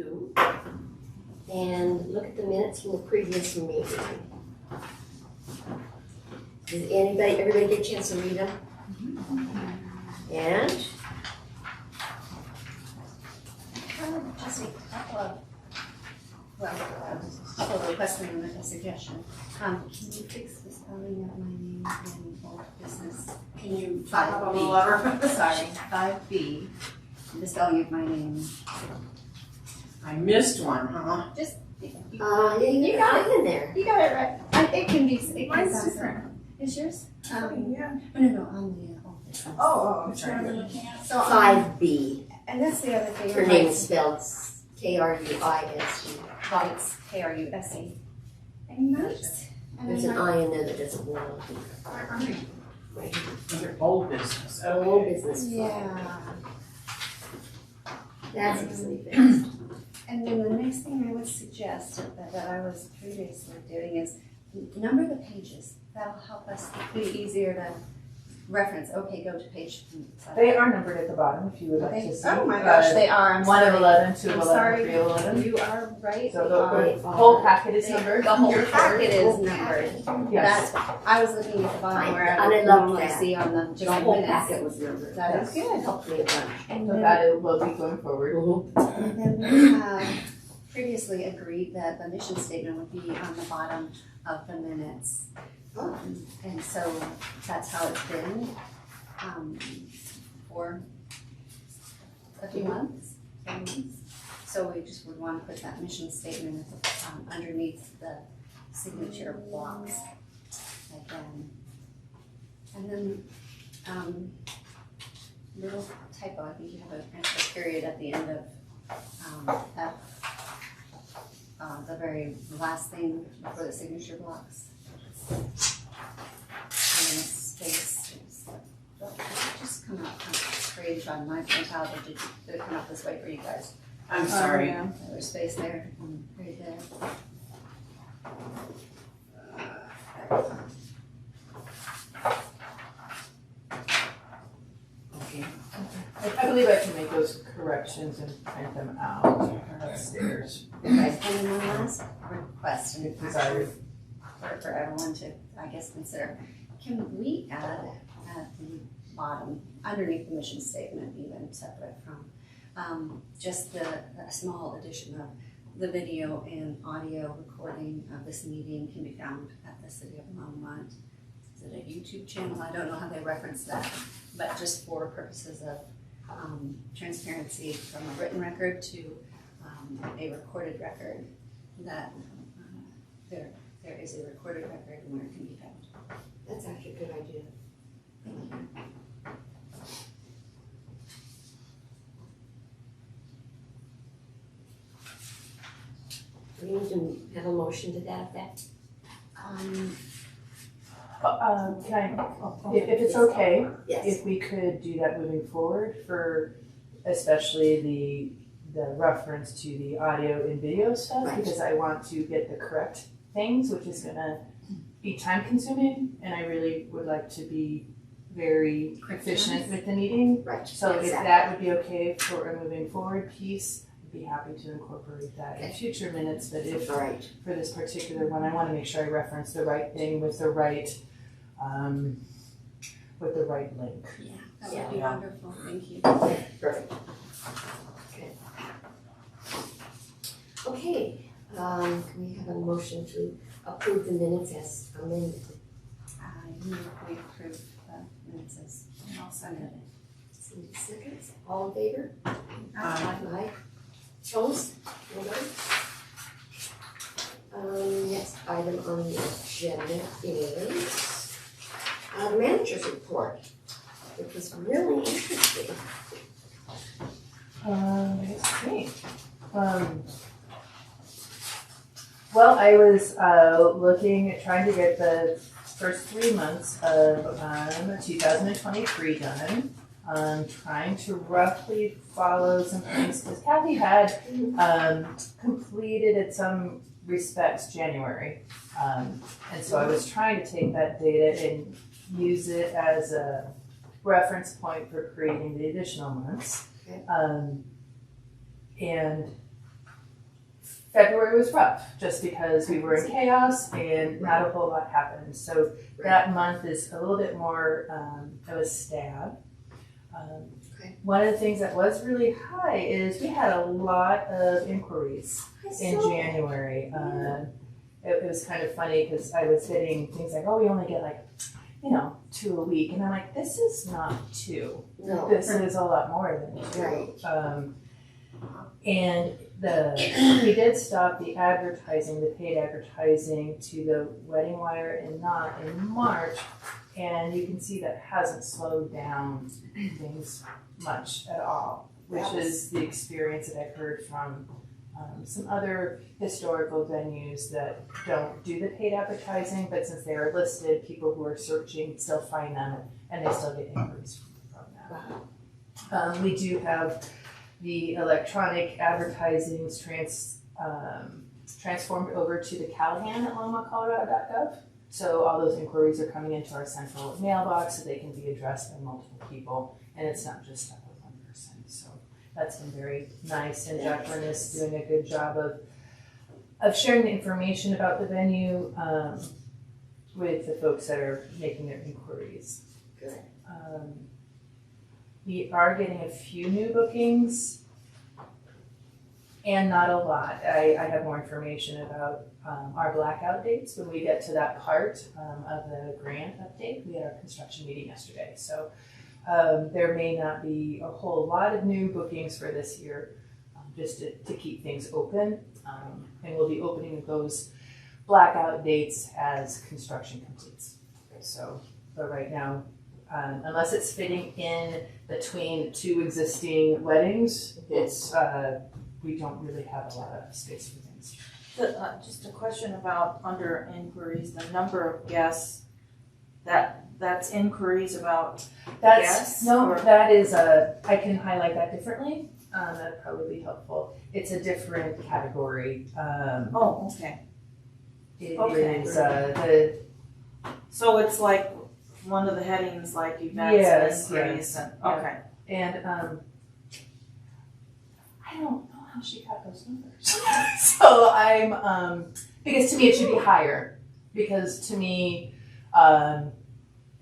2 and look at the minutes from the previous meeting. Did everybody get a chance to read them? And? Just a couple of, a question and a suggestion. Can you fix the spelling of my name in old business? Can you Type up on the letter? Sorry, 5B, the spelling of my name. I missed one, huh? Just, You got it in there. You got it right. It can be, it can Mine's sound different. Is yours? Yeah. No, on the old business. Oh, sorry. So, 5B. and that's the other thing. Her name is spelled K-R-U-I-S-E. It's K-R-U-S-E. And There's an I in there that doesn't belong. Right. Under old business. Old business. Yeah. That's easily fixed. And then the next thing I would suggest that I was previously doing is number the pages. That'll help us be easier to reference. Okay, go to page. They are numbered at the bottom if you would like to see. Oh my gosh, they are. I'm 1 of sorry. 11 to I'm 11 sorry. 3 of 11. You are right. So They the are. whole packet is numbered. The whole packet is numbered. Yes. I was looking at the bottom where And I I would love normally that. see on the The different whole minutes. packet was numbered. That is good. Helped me a bunch. And So then, that it will be going forward. and then we have previously agreed that the mission statement would be on the bottom of the minutes. And so that's how it's been for a few months. So we just would want to put that mission statement underneath the signature blocks again. And then little typo, I think you have a period at the end of that, the very last thing before the signature blocks. And then a space. Just come out kind of strange on my printout, or did it come out this way for you guys? I'm sorry. Yeah. There's space there, right there. Okay. I believe I can make those corrections and print them out upstairs. Okay, and then one last request, and If desired. for everyone to, I guess, consider. Can we add at the bottom, underneath the mission statement, even separate from, just a small addition of the video and audio recording of this meeting can be found at the City of Longmont. Is it a YouTube channel? I don't know how they reference that, but just for purposes of transparency from a written record to a recorded record, that there is a recorded record and where it can be found. That's actually a good idea. Thank you. We need to have a motion to that effect. Can I, if it's okay, Yes. if we could do that moving forward for especially the reference to the audio and video stuff, Right. because I want to get the correct things, which is gonna be time consuming, and I really would like to be very efficient with the meeting. Right. So if Exactly. that would be okay for a moving forward piece, I'd be happy to incorporate that in Okay. future minutes, but if All right. for this particular one, I wanna make sure I reference the right thing with the right link. Yeah, that would be Yeah. wonderful. Thank you. Perfect. Okay. Okay, can we have a motion to approve the minutes as amended? I move we approve the minutes as submitted. Cindy seconds, all in favor? Aye. Aye. Opposed? Nobody? Next item on the agenda is the manager's report, which was really interesting. Let's see. Well, I was trying to get the first 3 months of 2023 done. Trying to roughly follow some things, because Kathy had completed in some respects January. And so I was trying to take that data and use it as a reference point for creating the additional months. Okay. And February was rough, just because we were in chaos and not a whole lot happened. So that month is a little bit more of a stab. One of the things that was really high is we had a lot of inquiries in January. It was kind of funny because I was getting things like, oh, we only get like, 2 a week. And I'm like, this is not 2. No. This is a lot more than 2. Right. And we did stop the advertising, the paid advertising to the Wedding Wire and Knot in March. And you can see that hasn't slowed down things much at all, which is the experience that I've heard from some other historical venues that don't do the paid advertising, but since they are listed, people who are searching still find them and they still get inquiries from that. We do have the electronic advertisings transformed over to the Callahan at longmontcolorado.gov. So all those inquiries are coming into our central mailbox so they can be addressed by multiple people, and it's not just stuck with one person. So that's been very nice, and Jacqueline is doing a good job of sharing the information about the venue with the folks that are making their inquiries. Good. We are getting a few new bookings, and not a lot. I have more information about our blackout dates when we get to that part of the grant update. We had our construction meeting yesterday, so there may not be a whole lot of new bookings for this year, just to keep things open. And we'll be opening those blackout dates as construction completes. So, but right now, unless it's fitting in between 2 existing weddings, it's we don't really have a lot of space for things. Just a question about under inquiries, the number of guests, that's inquiries about guests? No, or- that is I can highlight that differently. That'd probably be helpful. It's a different category. Oh, okay. It Okay. is So it's like one of the headings, like events Yes, and inquiries yes. and, okay. and I don't know how she got those numbers. So I'm because to me it should be higher, because to me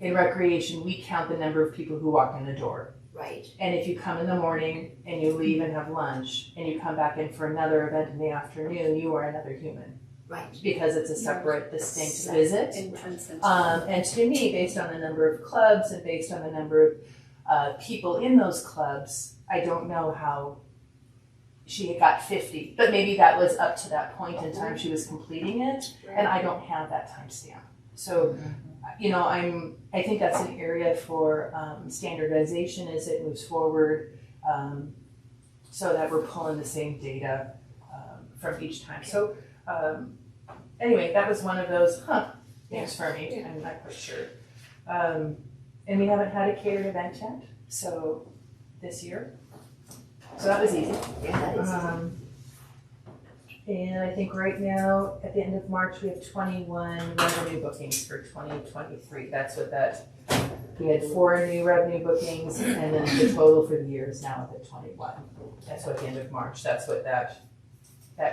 in recreation we count the number of people who walk in the door. Right. And if you come in the morning and you leave and have lunch and you come back in for another event in the afternoon, you are another human, Right. because it's a separate, distinct visit. Entrance into And to me, based on the number of clubs and based on the number of people in those clubs, I don't know how she had got 50, but maybe that was up to that point in time she was completing it, and I don't have that timestamp. So, I think that's an area for standardization as it moves forward, so that we're pulling the same data from each time. So, anyway, that was one of those, things for me. I'm not quite sure. And we haven't had a catered event yet, so this year. So that was easy. Yeah, that is. And I think right now, at the end of March, we have 21 revenue bookings for 2023. That's what we had 4 new revenue bookings, and then the total for the year is now at 21. That's what at the end of March, that's what that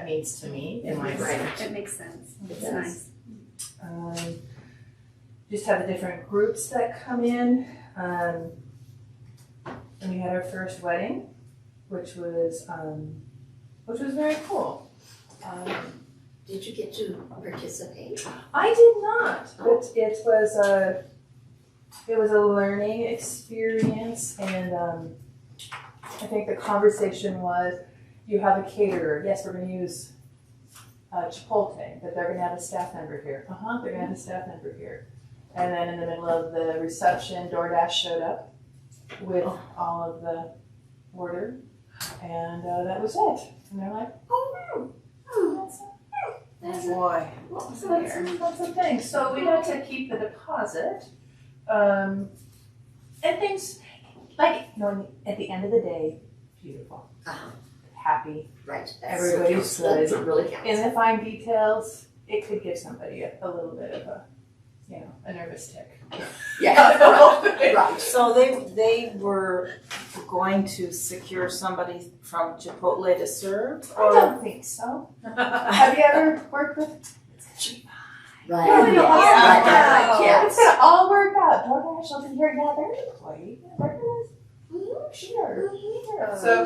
means to me in my brain. It makes sense. It's does. nice. Just have the different groups that come in. And we had our first wedding, which was very cool. Did you get to participate? I did not, but it was a learning experience, and I think the conversation was, you have a caterer. Yes, we're going to use Chipotle, but they're going to have a staff member here. They're going to have a staff member here. And then in the middle of the reception, DoorDash showed up with all of the order, and that was it. And they're like, That's Boy. so that's the thing. So we got to keep the deposit, and things like, at the end of the day, beautiful, happy. Right. Everybody's That's good. what really counts. In the fine details, it could give somebody a little bit of a you know, a nervous tick. Yeah, right. So they were going to secure somebody from Chipotle to serve? I don't think so. Have you ever worked with? Right. Yeah, Yeah. Right. Yeah, it's gonna all work out. DoorDash will be here. Yeah, they're an employee. Work with us. Sure. So,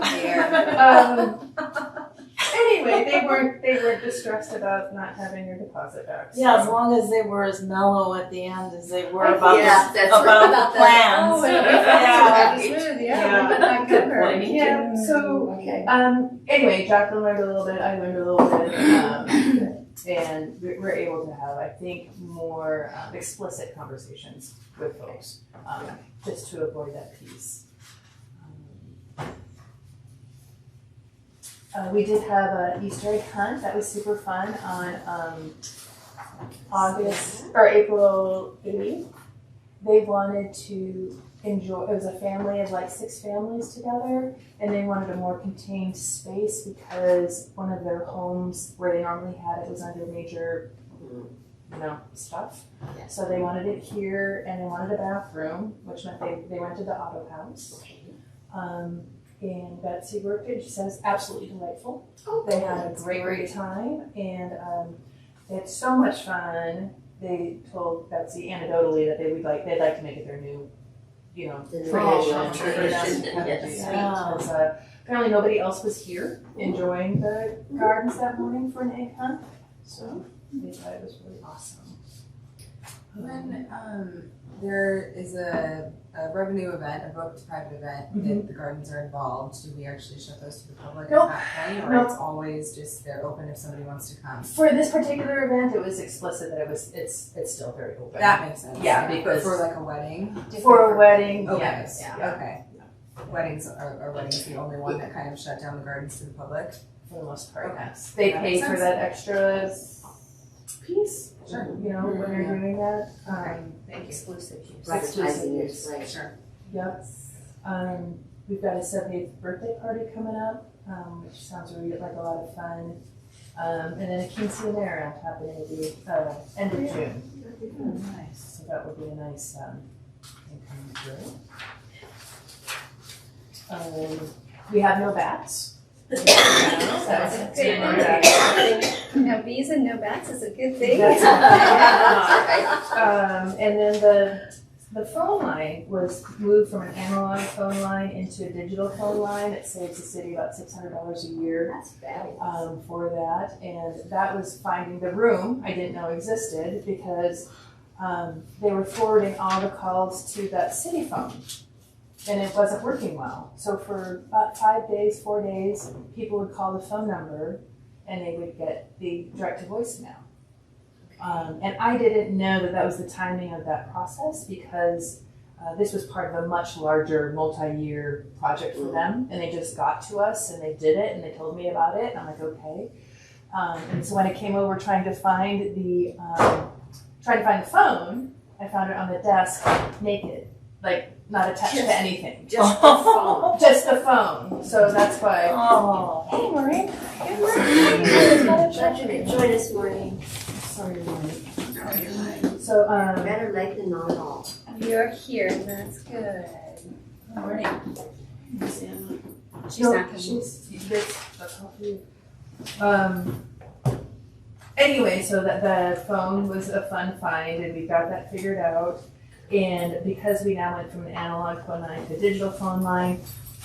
anyway, they weren't distressed about not having their deposit back. So. Yeah, as long as they were as mellow at the end as they were about Yeah, that's right. about the plans. Oh, yeah. So, Okay. anyway, Jacqueline learned a little bit. I learned a little bit, and we're able to have, I think, more explicit conversations with folks, just to avoid that piece. We did have an Easter egg hunt. That was super fun on April 8th. They wanted to enjoy, it was a family of like 6 families together, and they wanted a more contained space because one of their homes where they normally had it was under major, stuff. Yeah. So they wanted it here, and they wanted a bathroom, which meant they rented the auto house. And Betsy worked it. She says absolutely delightful. Oh, They had a great time, and they had so much fun. They told Betsy anecdotally that they'd like to make it their new, The tradition. tradition, yes. Because apparently nobody else was here enjoying the gardens that morning for an egg hunt, so they thought it was really awesome. When there is a revenue event, a booked private event, that the gardens are involved, do we actually shut those to the public Nope. at that point, or Nope. it's always just they're open if somebody wants to come? For this particular event, it was explicit that it's still very open. That makes sense. Yeah, But because- for like a wedding. For a wedding, Okay. yes. Yeah. Okay. Weddings are weddings the only one that kind of shut down the gardens to the public? For the most part, Okay. yes. They That pay makes for sense. that extra piece, Sure. when they're doing that. Thank you. Exclusive use. Advertising is like, Sure. Yep. We've got a 70th birthday party coming up, which sounds really like a lot of fun. And then a Quince and Air happening at the end of June. Nice. So that would be a nice thing coming through. We have no bats. That's good. No bees and no bats is a good thing. That's right. And then the phone line was moved from an analog phone line into a digital phone line. It saves the city about $600 a year That's bad. for that. And that was finding the room I didn't know existed because they were forwarding all the calls to that city phone. And it wasn't working well. So for about 4 days, people would call the phone number and they would get the direct to voicemail. And I didn't know that was the timing of that process because this was part of a much larger multi-year project for them. And they just got to us and they did it and they told me about it. And I'm like, okay. And so when I came over trying to find the phone, I found it on the desk naked, like not attached to anything. Just the phone. Just the phone. So that's why. Oh. Hey, Maureen. Good morning. Glad you could join us, Maureen. Sorry, Maureen. So, Better late than not at all. You're here, and that's good. Morning. She's no, not coming. that's all for you. Anyway, so that the phone was a fun find, and we got that figured out. And because we now went from an analog phone line to a digital phone line,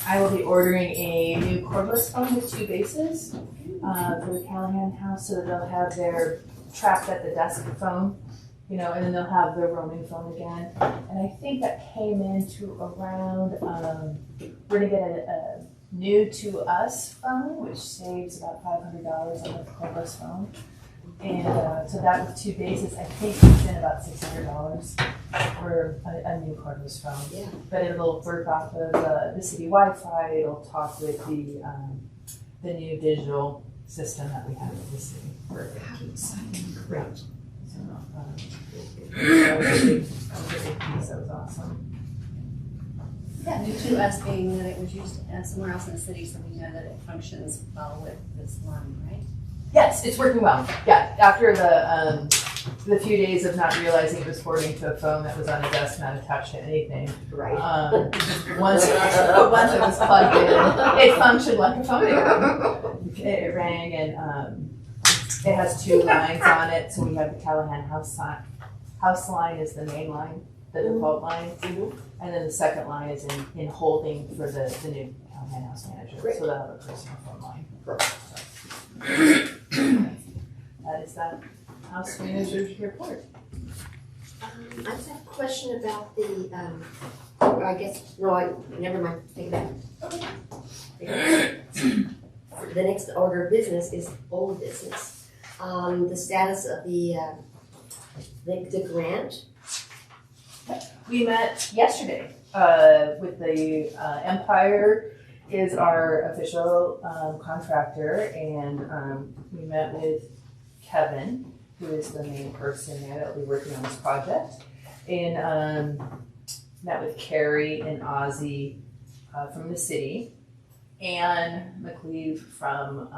I will be ordering a new cordless phone with 2 bases for the Callahan House, so that they'll have their trapped at the desk phone, and then they'll have their roaming phone again. And I think that came into around, we're gonna get a new to us phone, which saves about $500 on the cordless phone. And so that with 2 bases, I think it's in about $600 for a new cordless phone. Yeah. But it'll work off of the city Wi-Fi. It'll talk with the new digital system that we have in the city. Great. So that was a big piece. That was awesome. Yeah, new to us being that it was used somewhere else in the city, so we know that it functions well with this line, right? Yes, it's working well. Yeah, after the the few days of not realizing it was forwarding to a phone that was on a desk, not attached to anything. Right. Once it was plugged in, it functioned like a phone again. It rang and it has 2 lines on it. So we have the Callahan House line is the main line, the default line, and then the second line is in holding for the new Callahan House manager. Great. So they'll have a personal phone line. That is that house manager's report. I just have a question about the, never mind, take that. The next order of business is old business. The status of the grant. We met yesterday with the Empire is our official contractor, and we met with Kevin, who is the main person there that will be working on this project, and met with Carrie and Ozzy from the city, and McLeave from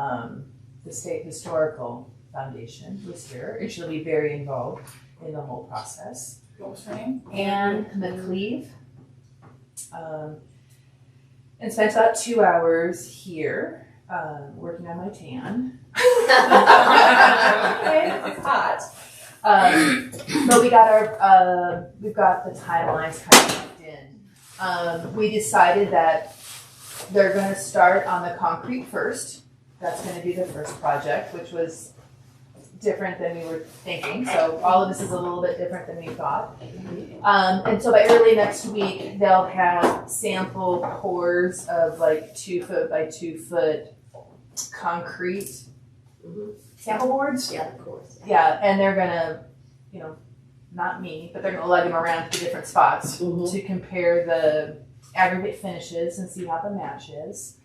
the State Historical Foundation was here, and she'll be very involved in the whole process. What was her name? Anne McLeave. And spent about 2 hours here working on my tan. It's hot. But we got we've got the timelines kind of locked in. We decided that they're going to start on the concrete first. That's going to be the first project, which was different than we were thinking. So all of this is a little bit different than we thought. And so by early next week, they'll have sample pours of like 2 foot by 2 foot concrete sample boards. Yeah, of course. Yeah, and they're gonna, not me, but they're gonna lug them around to different spots to compare the aggregate finishes and see how the match is.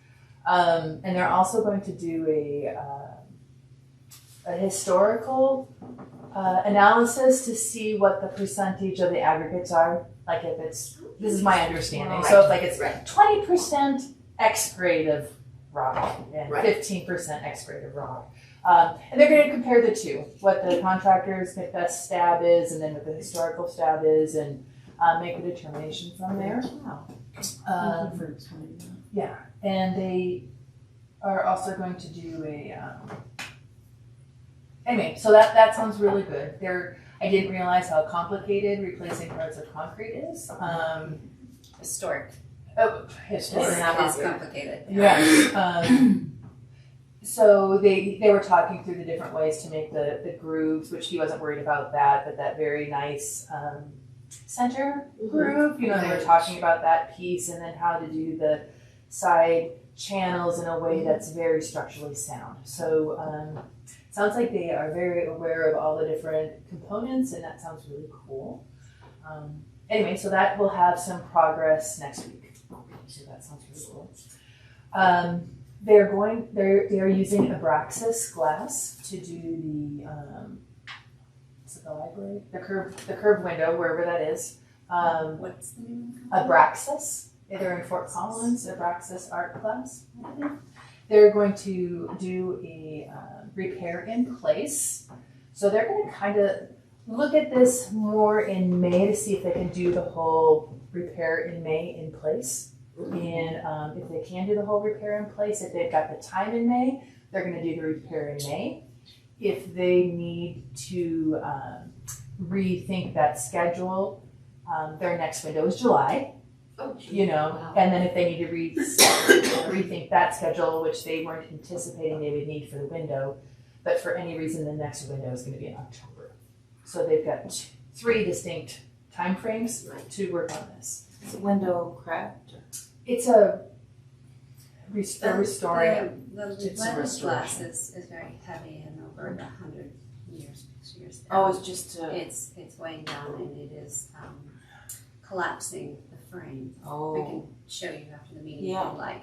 And they're also going to do a historical analysis to see what the percentage of the aggregates are. Like if it's, this is my understanding, so if like it's 20% X grade of rock and 15% X grade of rock. And they're going to compare the two, what the contractor's best stab is and then what the historical stab is, and make a determination from there. Yeah, and they are also going to do a anyway, so that sounds really good. I didn't realize how complicated replacing parts of concrete is. Historic. Oh, It's complicated. Yes. So they were talking through the different ways to make the grooves, which he wasn't worried about that, but that very nice center groove. They were talking about that piece, and then how to do the side channels in a way that's very structurally sound. So sounds like they are very aware of all the different components, and that sounds really cool. Anyway, so that will have some progress next week. So that sounds really cool. They're using Abraxas glass to do the library? The curved window, wherever that is. What's the name of the Abraxas. They're in Fort Collins, Abraxas art class. They're going to do a repair in place. So they're going to kind of look at this more in May to see if they can do the whole repair in May in place. And if they can do the whole repair in place, if they've got the time in May, they're going to do the repair in May. If they need to rethink that schedule, their next window is July. Wow. And then if they need to rethink that schedule, which they weren't anticipating they would need for the window, but for any reason the next window is going to be in October. So they've got 3 distinct time frames to work on this. Is the window cracked? It's a restoring. The lens glass is very heavy and over 100 years. Oh, it's just It's weighing down and it is collapsing the frame. Oh. I can show you after the meeting if you'd like.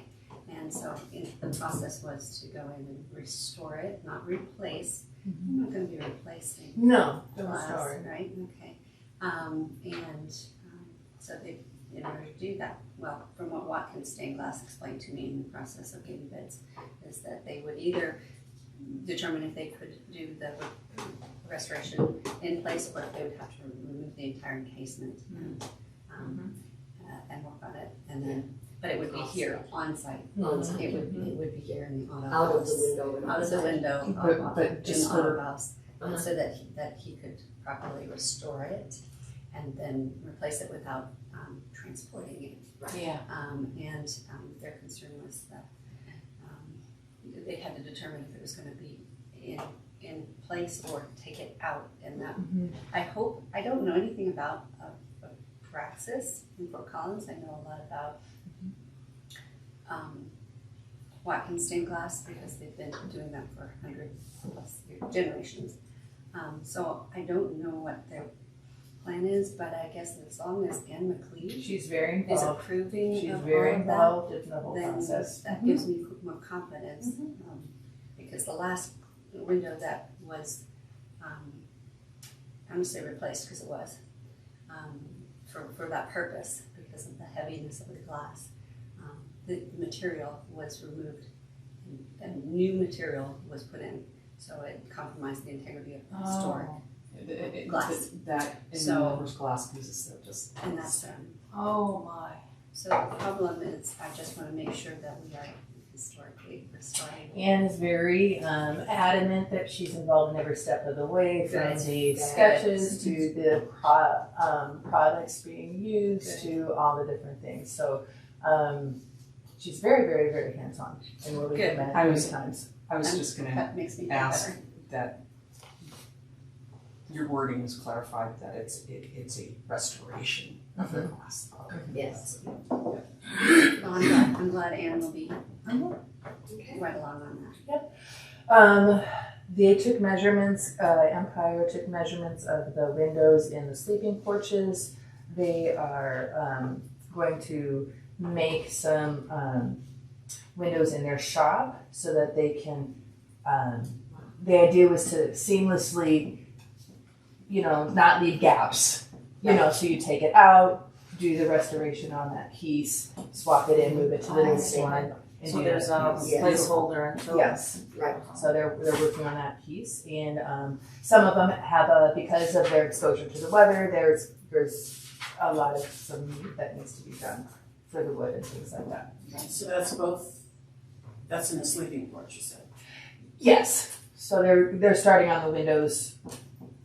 And so the process was to go in and restore it, not replace. I'm not going to be replacing No, glass, restore. right? Okay. So they, in order to do that, well, from what Watkins Stained Glass explained to me in the process of getting bids, is that they would either determine if they could do the restoration in place, or if they would have to remove the entire encasement and work on it, and then, but it would be here on site. On-site. It would be here in the auto Out of house. the window and Out of the outside. window, But just in the auto for, house, Uh-huh. so that he could properly restore it and then replace it without transporting it. Yeah. And their concern was that they had to determine if it was gonna be in place or take it out, and that, I don't know anything about praxis in Fort Collins. I know a lot about Watkins stained glass, because they've been doing that for 100+ generations. So I don't know what their plan is, but I guess as long as Anne McLeod she's very is involved. approving She's of very all of that, involved in the whole then process. that gives me more confidence. Because the last window that was, I'm gonna say replaced, because it was, for that purpose, because of the heaviness of the glass, the material was removed and new material was put in, so it compromised the integrity of the historic. Glass. That in So- the numbers glass pieces that just. And that's, Oh my. so the problem is, I just wanna make sure that we are historically restoring. Anne is very adamant that she's involved in every step of the way, from Good. the Good. sketches to the products being used to all the different things. So she's very, very, very hands-on, and we'll Good. recommend I many was- times. I was just gonna That makes me feel ask better. that your wording was clarified, that it's a restoration of the glass. Yes. Well, I'm glad Anne will be Okay. right along on that. They took measurements, Empire took measurements of the windows in the sleeping porches. They are going to make some windows in their shop so that they can, the idea was to seamlessly, not leave gaps. So you take it out, do the restoration on that piece, swap it in, move it to the next one. And So do there's that a piece. Yes. placeholder until. Yes. Right. So they're working on that piece, and some of them have because of their exposure to the weather, there's a lot of some meat that needs to be done for the wood and things like that. So that's in the sleeping porch, you said? Yes. So they're starting on the windows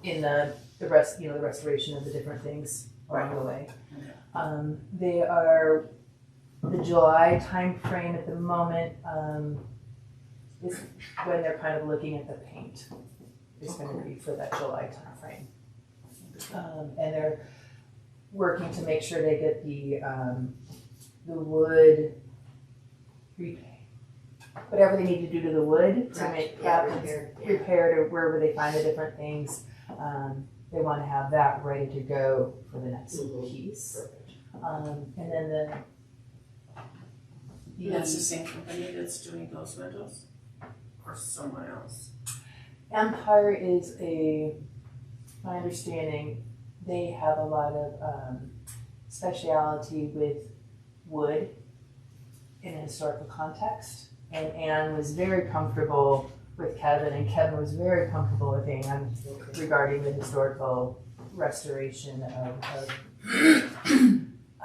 in the restoration of the different things along the way. They are the July time frame at the moment is when they're kind of looking at the paint. It's going to be for that July time frame. And they're working to make sure they get the wood, whatever they need to do to the wood to make repair to wherever they find the different things. They want to have that ready to go for the next piece. And then That's the same company that's doing those windows? Or someone else? Empire is my understanding, they have a lot of speciality with wood in a historical context. And Anne was very comfortable with Kevin, and Kevin was very comfortable with Anne regarding the historical restoration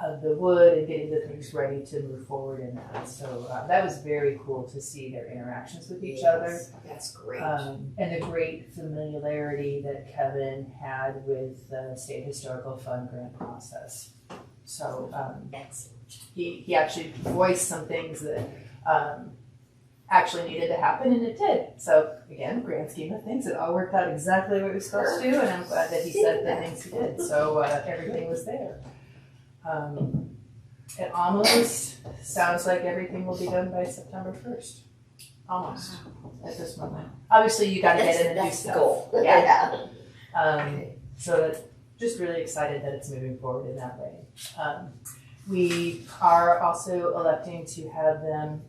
of the wood and getting the things ready to move forward in that. So that was very cool to see their interactions with each other. That's great. And the great familiarity that Kevin had with the State Historical Fund grant process. So Excellent. he actually voiced some things that actually needed to happen, and it did. So again, grand scheme of things, it all worked out exactly what it was supposed to, and I'm glad that he said the things he did. So everything was there. It almost sounds like everything will be done by September 1st. Almost at this moment. Obviously, you got to get in and do That's the stuff. goal. Yeah. Okay. So just really excited that it's moving forward in that way. We are also electing to have them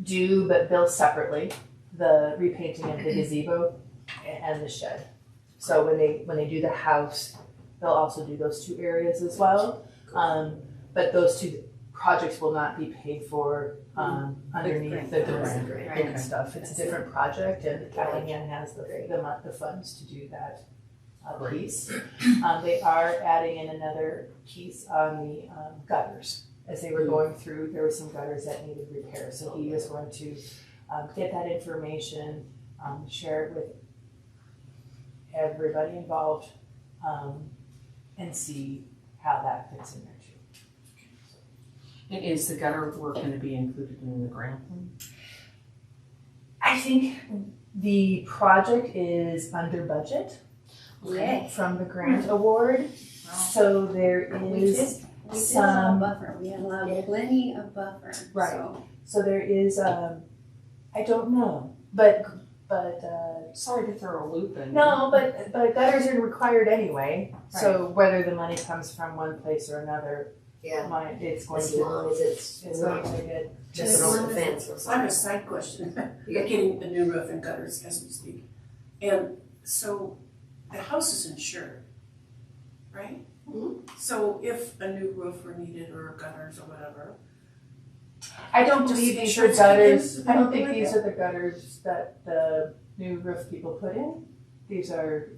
do, but bill separately, the repainting of the gazebo and the shed. So when they do the house, they'll also do those two areas as well. But those two projects will not be paid for underneath the grant. grant Right. and stuff. It's a different project, and Callahan has the funds to do that piece. They are adding in another piece on the gutters. As they were going through, there were some gutters that needed repair, so he was going to get that information, share it with everybody involved, and see how that fits in there too. And is the gutter work gonna be included in the grant then? I think the project is under budget Yay. from the grant award, so there We is did allow some, buffer, we allowed plenty of buffer, Right. so. so there is, I don't know, but Sorry to throw a loop in. no, but gutters are required anyway, so whether the money comes from one place or another, Yeah, it's going as long to, as it's it's not going to get, just an old fence or I have something. a side question. You're getting a new roof and gutters as we speak. And so the house is insured, right? Mhm. So if a new roof were needed or gutters or whatever, I don't Does believe the these are insurance kick in? gutters, I don't think Like these that? are the gutters that the new roof people put in. These are,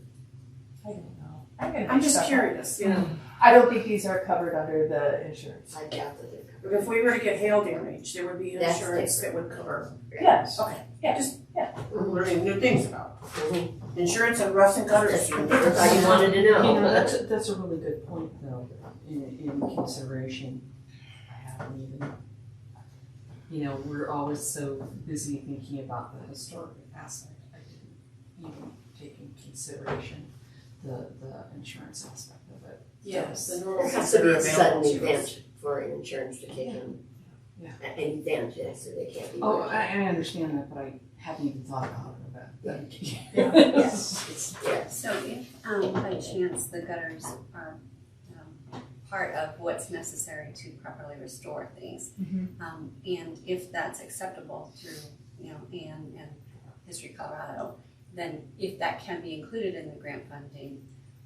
I don't know. I'm gonna I'm make just stuff up. curious, you know. I don't think these are covered under the insurance. I doubt that they're But if we were to get hail damage, there would be That's insurance that would cover. Yes, Okay. Yeah. Just Mhm. learning new things about Mhm. insurance and roofs and gutters. I thought you wanted to You know, know. that's a really good point though, in consideration. I haven't even, we're always so busy thinking about the historic aspect. I didn't even take in consideration the insurance aspect of it. Yes, the There normal has to be a sudden available to us. event for insurance to kick in. Yeah. An event, yes, so they can't be. Oh, I understand that, but I hadn't even thought about it. Yes. So if, by chance, the gutters are, part of what's necessary to properly restore things, and if that's acceptable through, Ann and History Colorado, then if that can be included in the grant funding,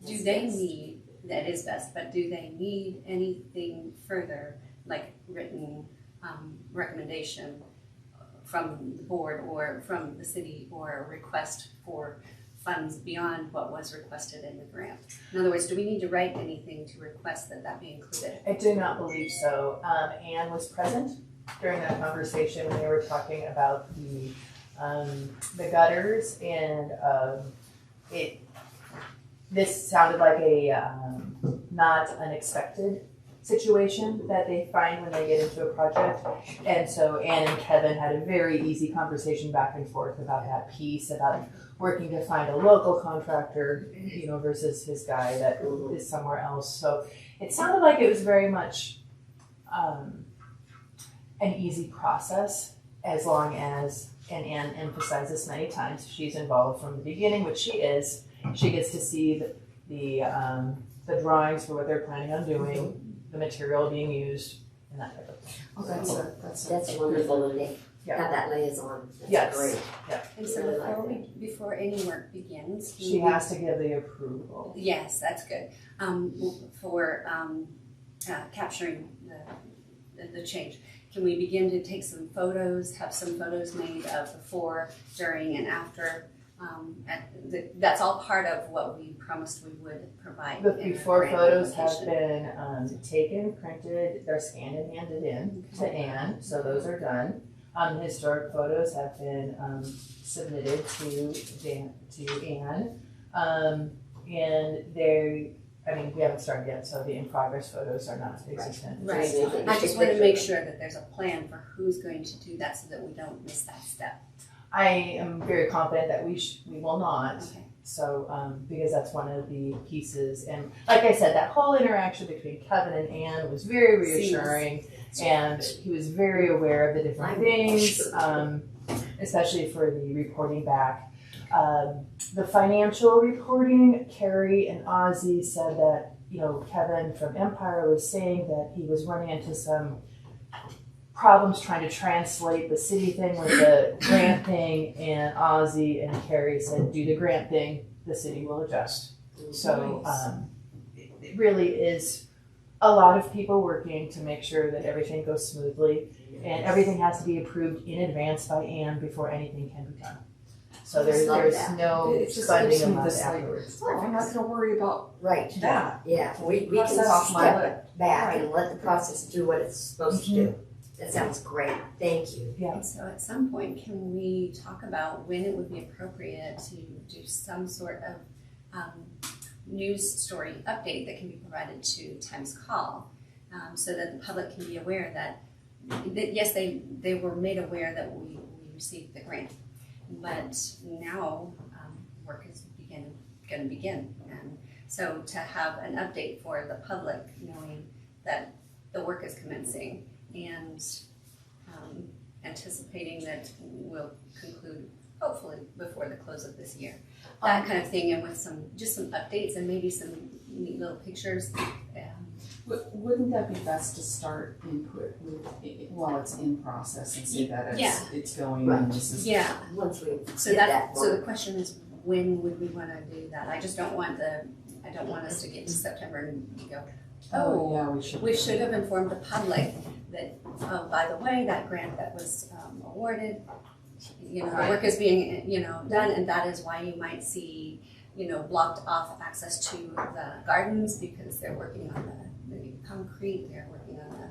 do they need, that is best, but do they need anything further, like written recommendation from the board or from the city, or a request for funds beyond what was requested in the grant? In other words, do we need to write anything to request that that be included? I do not believe so. Anne was present during that conversation when they were talking about the gutters, and this sounded like a not unexpected situation that they find when they get into a project. And so Anne and Kevin had a very easy conversation back and forth about that piece, about working to find a local contractor, versus his guy that is somewhere else. So it sounded like it was very much an easy process, as long as, and Anne emphasized this many times, she's involved from the beginning, which she is. She gets to see the drawings for what they're planning on doing, the material being used, and that type of thing. Oh, that's That's wonderful, and they Yeah. have that liaison. That's Yes. great. And so Really like before any work begins, can She we- has to give the approval. Yes, that's good. For capturing the change, can we begin to take some photos, have some photos made of before, during, and after? That's all part of what we promised we would provide. The in our before grant photos have application. been taken, printed, they're scanned and handed in to Anne, so those are done. The historic photos have been submitted to Anne. And we haven't started yet, so the in progress photos are not existent. Right. I just want to make sure that there's a plan for who's going to do that so that we don't miss that step. I am very confident that we will not. Okay. So, because that's one of the pieces, and like I said, that whole interaction between Kevin and Anne was very reassuring, and he was very aware of the different things, especially for the reporting back. The financial reporting, Carrie and Ozzy said that, Kevin from Empire was saying that he was running into some problems trying to translate the city thing with the grant thing, and Ozzy and Carrie said, do the grant thing, the city will adjust. So it really is a lot of people working to make sure that everything goes smoothly, and everything has to be approved in advance by Anne before anything can be done. So there's no It just funding gives me of this, it like, afterwards. oh, I'm not gonna worry about Right, that. yeah, we can Cross that off my step list. it back and let the process do what it's supposed to do. That sounds great, thank you. And so at some point, can we talk about when it would be appropriate to do some sort of news story update that can be provided to Times Call, so that the public can be aware that yes, they were made aware that we received the grant, but now work is going to begin, and so to have an update for the public knowing that the work is commencing and anticipating that we'll conclude hopefully before the close of this year. That kind of thing, and with some updates and maybe some neat little pictures. Wouldn't that be best to start input while it's in process and say that it's going and this is. Yeah, Once we so get that so the question is, when would we want to do that? I just don't want us to get to September and go, Oh, yeah, we should have informed the public that, oh, by the way, that grant that was awarded, the work is being, done, and that is why you might see, blocked off access to the gardens because they're working on the concrete, they're working on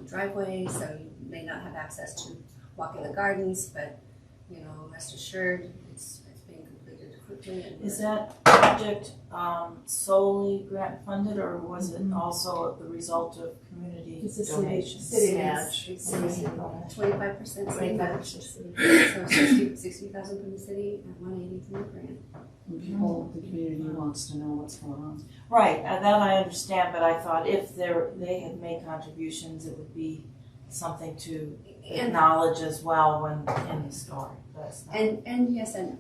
the driveway, so you may not have access to walk in the gardens, but, rest assured, it's being completed quickly. And Is that project solely grant funded, or was it also the result of community It's a donations? city match. 25% city 25% match, city. so 60,000 from the city and 180 from the grant. The community wants to know what's going on. Right, that I understand, but I thought if they had made contributions, it would be something to acknowledge as well when in the story. And yes, and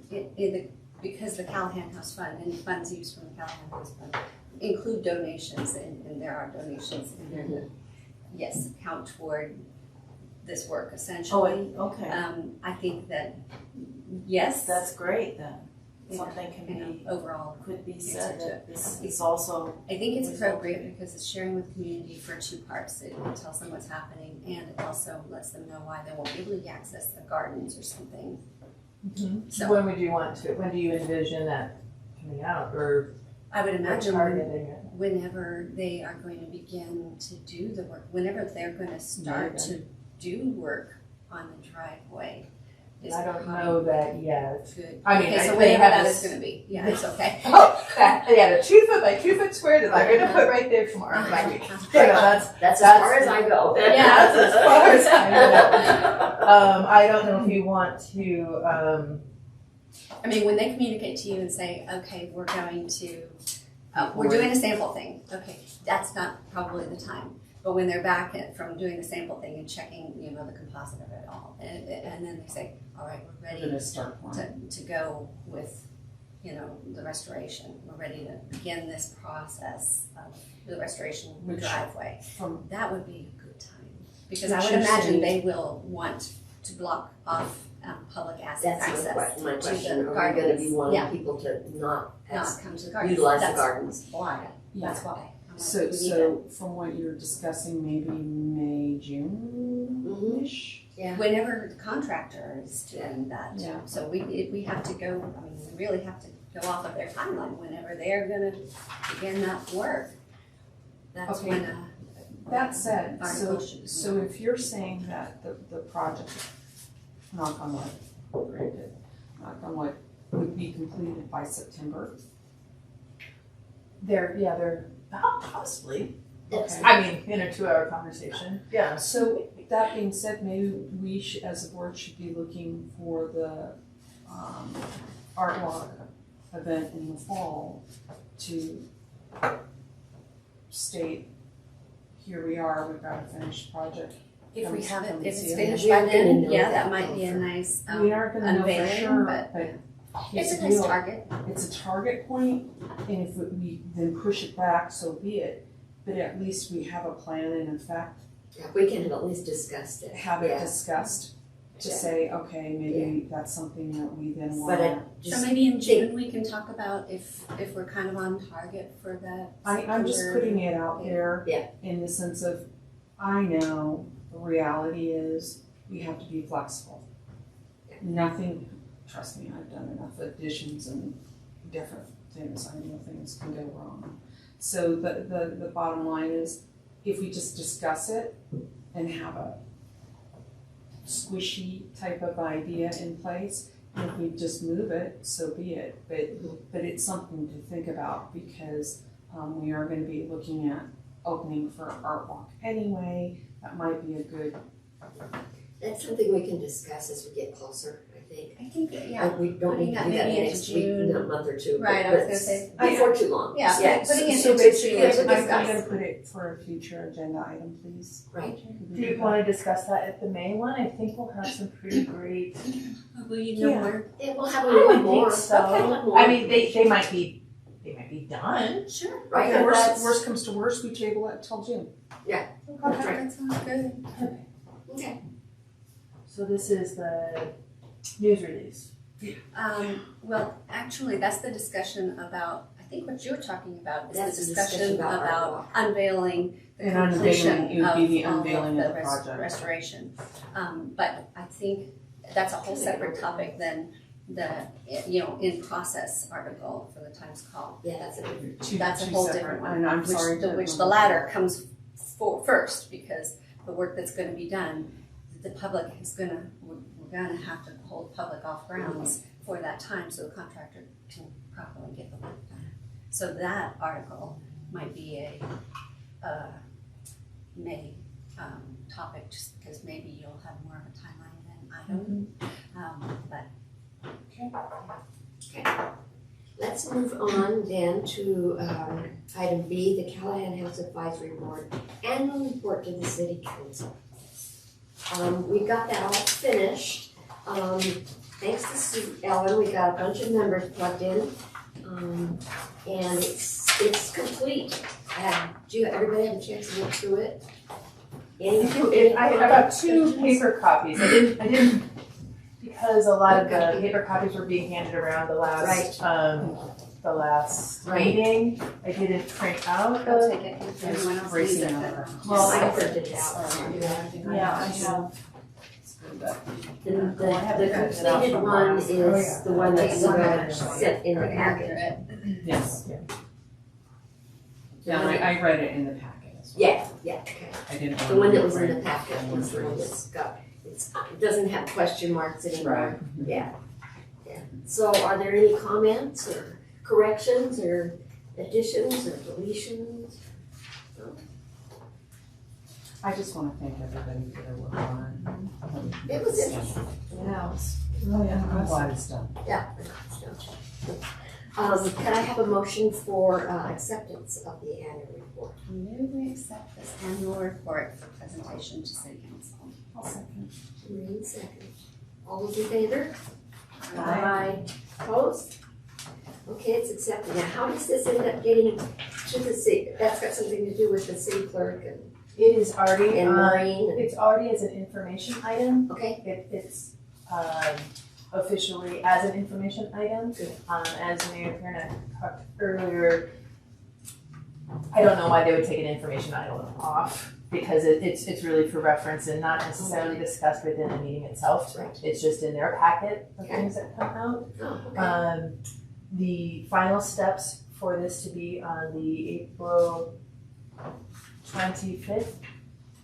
because the Callahan House Fund and funds used from the Callahan House Fund include donations, and there are donations in there that, yes, count toward this work essentially. Okay, I think that, yes. that's great then. Something can be, overall. could be said that this is also. I think it's appropriate because it's sharing with the community for two parts. It tells them what's happening, and it also lets them know why they won't be able to access the gardens or something. So When would you want to, when do you envision that coming out, or I would imagine targeting it? whenever they are going to begin to do the work, whenever they're going to start to do work on the driveway. I don't know that yet. Good. I mean, okay, so they whenever have that this- is going to be, yeah, it's okay. Yeah, the 2 foot by 2 foot square that I'm gonna put right there tomorrow. Like, that's That's as far as I go. Yeah, that's as far as I go. I don't know if you want to, I mean, when they communicate to you and say, okay, we're going to, we're doing a sample thing, okay, that's not probably the time. But when they're back from doing the sample thing and checking, the composite of it all, and then they say, all right, we're We're ready gonna start one. to go with, the restoration. We're ready to begin this process of the restoration of the Which- driveway. From That would be a good time, because I Which would you're imagine saying- they will want to block off public access That's my to question, the are we gardens. gonna be wanting Yeah. people to not Not come to the gardens. utilize the That's gardens? why. Yeah. That's why. I'm like, So we need from what you're discussing, maybe May, June-ish? to- whenever the contractor is doing that. Yeah. So we have to go. I mean, we really have to go off of their timeline whenever they're going to begin that work. That's Okay. when. That said, article should- so if you're saying that the project, knock on wood, granted, knock on wood, would be completed by September? they're possibly. Okay. I mean, in a 2-hour conversation. Yeah. So that being said, maybe we should, as a board, should be looking for the art walk event in the fall to state, here we are, we've got a finished project. If we Come have it, and if see it's it. finished We by aren't gonna then, know yeah, that that might be a for- nice We aren't gonna know for unveiling, sure, but but it's a the nice deal. target. It's a target point, and if we then push it back, so be it. But at least we have a plan in effect, Yeah, we can have at least discussed it. have it Yeah. discussed. to say, okay, maybe that's something that we then But I want. So just maybe in June we can talk about if we're kind of on target for that. I'm just September. putting it out there. Yeah. In the sense of, I know the reality is we have to be flexible. Nothing, trust me, I've done enough additions and different things, I know things can go wrong. So the bottom line is, if we just discuss it and have a squishy type of idea in place, and if we just move it, so be it. But it's something to think about, because we are gonna be looking at opening for Art Walk anyway. That might be a good, that's something we can discuss as we get closer, I think. I think that, yeah. We don't need to do Putting that that maybe next into week, June. in a month or two. Right, I but was gonna say. Before too long. Yeah, Yes. putting it so into basically, June. Yeah, I'm discuss. gonna put it for a future agenda item, please. Right. Do you want to discuss that at the May one? I think we'll have some pretty great. Will you know Yeah. more? Yeah, we'll have a I little would more. think so. Okay, a little more. I mean, they might be done. Sure. Right, Okay, that's- worst comes to worst, we table it till June. Okay, that sounds good. Okay. So this is the news release. Well, actually, that's the discussion about, I think what you're talking about is That's the the discussion discussion about Art about Walk. unveiling the And completion unveiling, it would be the of all unveiling of of the the project. restoration. But I think that's a whole separate topic than the, in process article for the Times Call. Yeah, that's it. That's a Two whole separate, different one. And I'm sorry. Which the latter comes first, because the work that's gonna be done, the public is we're gonna have to hold public off grounds for that time, so the contractor can properly get the work done. So that article might be a May topic, just because maybe you'll have more of a timeline than I don't. But Let's move on then to item B, the Callahan House Advisory Board Annual Report to the City Council. We got that all finished. Thanks to Sue Ellen, we got a bunch of members plugged in. And it's complete. Everybody have a chance to look through it? I got 2 paper copies. I didn't, because a lot of the paper copies were being handed around the last, Right. meeting. I didn't print out I'll the, take it if everyone else needs Racing it. hour. well, I I printed it out. yeah, I have. The completed one is the one that's sent in the packet. Yes. Yeah. Yeah, and I read it in the packet as well. Yeah, okay. I didn't want The one to that was in the print. packet is the one that's got, it doesn't have question marks anymore. Yeah. So are there any comments or corrections or additions or deletions? I just want to thank everybody for their work on it. It was interesting. I'm glad it's done. Yeah. Can I have a motion for acceptance of the annual report? Move we accept this annual report for presentation to City Council. I'll second. Maureen, second. All those in favor? Aye. Opposed? Okay, it's accepted. Now, how does this end up getting to the city? That's got something to do with the city clerk and It is already, Maureen. it's already as an information item. Okay, It's officially as an information item. Good. As Mayor Perna talked earlier, I don't know why they would take an information item off, because it's really for reference and not necessarily discussed within the meeting itself. right. It's just in their packet of Okay. things that come out. Oh, okay. The final steps for this to be on the April 25th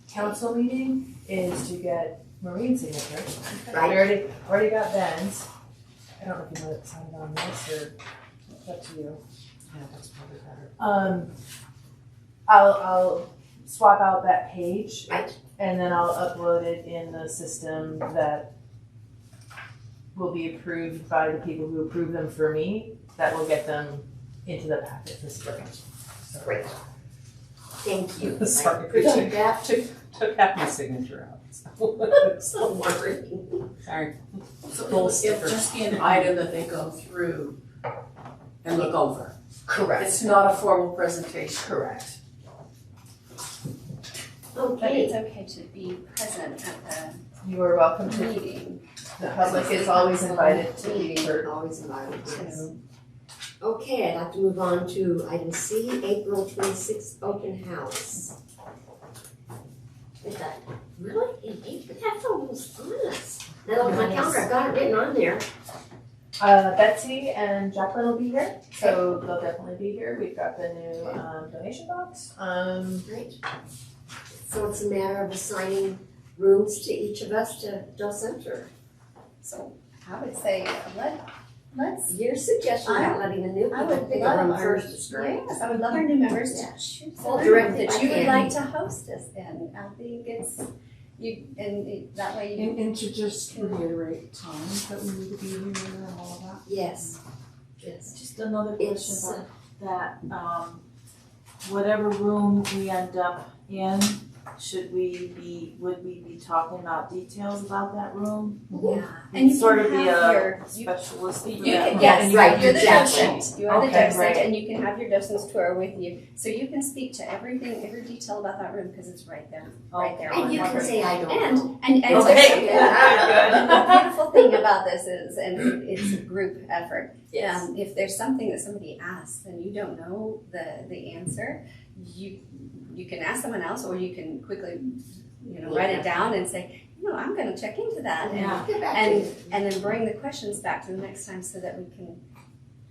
council meeting is to get Maureen's signature. Right. I already got Ben's. I don't know if you want to sign it on this or it's up to you. Yeah, that's probably better. I'll swap out that page. Right. And then I'll upload it in the system that will be approved by the people who approve them for me. That will get them into the packet for spring. Great. Thank you. Sorry. I appreciate that. Took half my signature out. So worrying. Sorry. So it'll just be an item that they go through and look over. Correct. It's not a formal presentation. Correct. But Okay. it's okay to be present at the You are welcome to, meeting. the public is always invited to be heard. Always invited, yes. So, Okay, I'd like to move on to item C, April 26th open house. Is that really in April? That's almost on us. Now, on my calendar, I've got it written on there. Betsy and Jacqueline will be here, so they'll definitely be here. We've got the new donation box. Great. So it's a matter of assigning rooms to each of us to center. so I would say, let's, Your suggestion about letting the new I people would pick a love room our, first is great. yes, I would love our new members Yeah. to choose Well, a directly room that by you would Andy. like to host us in. I think it's, that way you. And to just reiterate times that we need to be here and all of that. Yes, yes. Just another question It's, about that, whatever room we end up in, would we be talking about details about that room? yeah. And you Sort can of be have a your, specialist for you that can, room? yes, Right, you're the exactly. docent, you are the Okay, docent, right. and you can have your docent's tour with you. So you can speak to everything, every detail about that room, because it's right there, right there. And on you one can room. say, I don't know. And Okay, there's good. the beautiful thing about this is, and it's a group effort. Yes. If there's something that somebody asks and you don't know the answer, you can ask someone else, or you can quickly, write it down and say, I'm going to check into that, Yeah. Get back to you. and then bring the questions back to the next time so that we can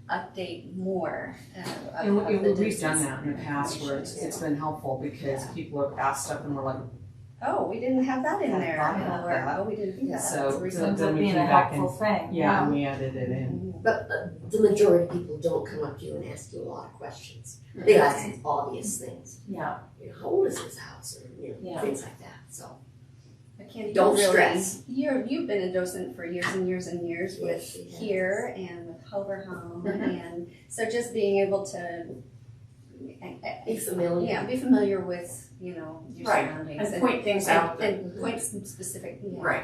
update more of And the we've done distance that in the past where it's been helpful because people have asked stuff and we're like, Oh, we didn't have that in I there. thought about Or, that. oh, we didn't do that. So- That's a so reason. Ends then up we being a came back helpful thing. yeah, and we added it in. But the majority of people don't come up to you and ask you a lot of questions. They ask obvious things. Yeah. How old is this house? Or Yeah. things like that. So But Candy, Don't you really, stress. You've been a docent for years and years and years Yes, with she has. here and with Culver Home, Mhm. and so just being able to, be familiar. yeah, be familiar with your Right, surroundings And point things out that, and point some specific. right,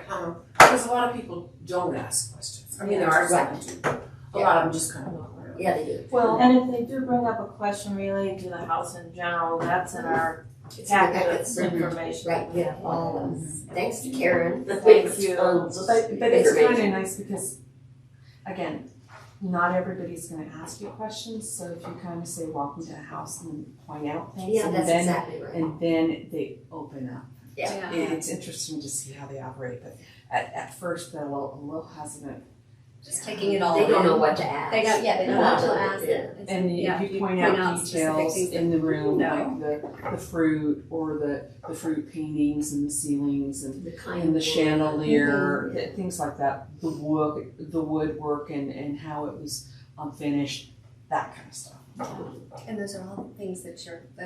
because a lot of people don't ask questions. I mean, there are some that do. A lot of them just kind of walk around. Yeah, they do. Well, and if they do bring up a question related to the house in general, that's in our It's in the packet packets. of information. Right, yeah, all of us. Thanks to Karen. Thank you. Tons of But it's kind of information. nice because, again, not everybody's gonna ask you questions, so if you kind of say, welcome to the house and point out things, Yeah, and that's then, exactly right. and then they open up. Yeah. It's interesting to see how they operate, but at first they're a little hesitant. Just taking it all They don't in. know what to ask. They don't know Yeah. what to ask. Yeah. It's- And yeah, if you point out specific details things in the room, No. like the fruit or the fruit paintings and the ceilings and The kind and the of chandelier, Mhm. things like that, the woodwork and how it was finished, that kind of stuff. And those are all things that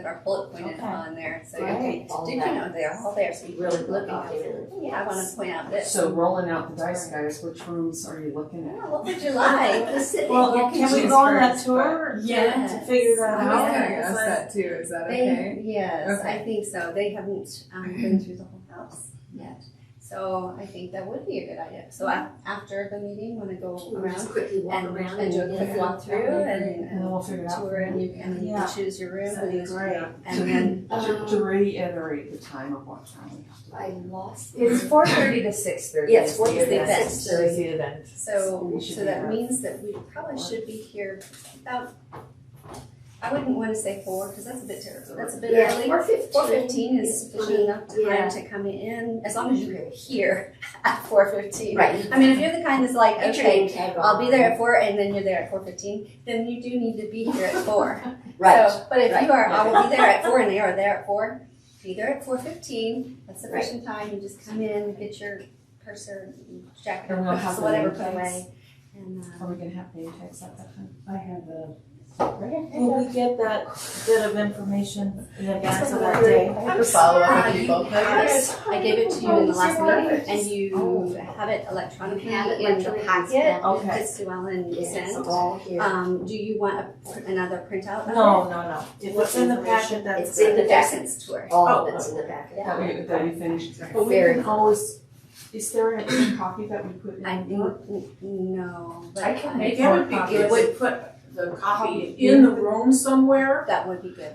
are bullet pointed Okay. on there. So Great. All did you that. know they're all there? So you Really can look look off at it. Yeah, I want to point out this. So rolling out the dice, guys, which rooms are you looking at? Yeah, what would you like? Well, can we choose go on that first, tour to Yes. figure that I out? was gonna Yes. ask that too, is that okay? Yes, Okay. I think so. They haven't been through the whole house yet. So I think that would be a good idea. So after the meeting, want to go We'll just around quickly walk and around do a quick yeah. walkthrough And then we'll figure it out. tour, and you can Yeah. choose your room. That'd be great. And then To reiterate the time of what time we have to. I lost. It's 4:30 to 6:30. Yes, is 4:30 the to event. 6:30. Is the event. so We should so be that there. means that we probably should be here about. I wouldn't want to say 4 because that's a bit terrible. That's a bit Yeah, early. 4:15. 4:15 is sufficient enough time Yeah. to come in, as long as you're here at 4:15. Right. I mean, if you're the kind that's like, Get your okay, name tag on. I'll be there at 4 and then you're there at 4:15, then you do need to be here at 4. Right. So, but if Right. you are, I will be there at 4 and they are there at 4, be there at 4:15, that's sufficient time, you just come in, get your purse or jacket or And we'll have the whatever name put tags. away. And, Are we gonna have name tags at that time? I have the. Will we get that bit of information in advance of that day? I have to follow up with you people. have I gave it to you in the last meeting, and you have it electronically You have it in the electronically packet Okay. that Sue Ellen Yes, sent. it's all here. Do you want another printout of it? No. If it's in the packet, that's It's in The the packet. docent's tour. All of it's in the packet. That we finished. But we Very can always, is there a copy that we put in? I think, no. but I can make Or it would be copies. good to put the copy in the room somewhere, That would be good.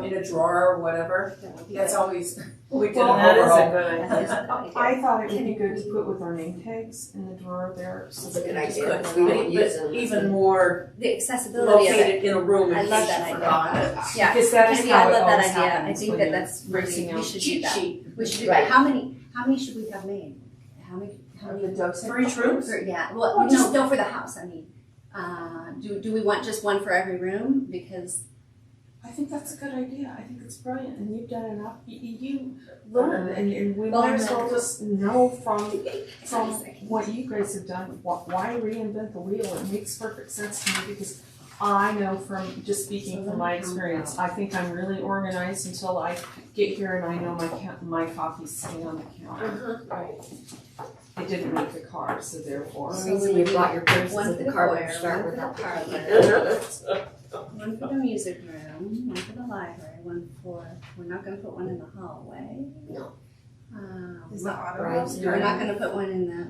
in a drawer or whatever. That would be That's good. always, we did Well, an that is overhaul. a good That is idea. a good idea. I thought it would Can be good we- to put with our name tags in the drawer there. So That's a good we just idea. put We them don't on. use them. But even more The accessibility of it. located in a room in I case love you that idea. forgot. Yeah, Because that is Candy, how I it love that always idea. I happens think when that you're that's really, racing we out. should do Cheat that. sheet. We should do Right. that. How many should we have made? How Of many? the docent. For each room? Yeah, well, Well, just- no, for the house, I mean. Do we want just one for every room? Because I think that's a good idea. I think it's brilliant, and you've done enough. You learn, and we Well, might as then- well just know from what you guys have done. Why reinvent the wheel? It makes perfect sense to me because I know from just speaking from my experience. I think I'm really organized until I get here and I know my coffee's sitting on the counter. Right. It didn't make the car, so therefore. So when you brought your purses one at for the the car, foyer, start one with for the that. one for the music room, one for the library, we're not gonna put one in the hallway. No. Is the auto Right. house? We're not gonna put one in the,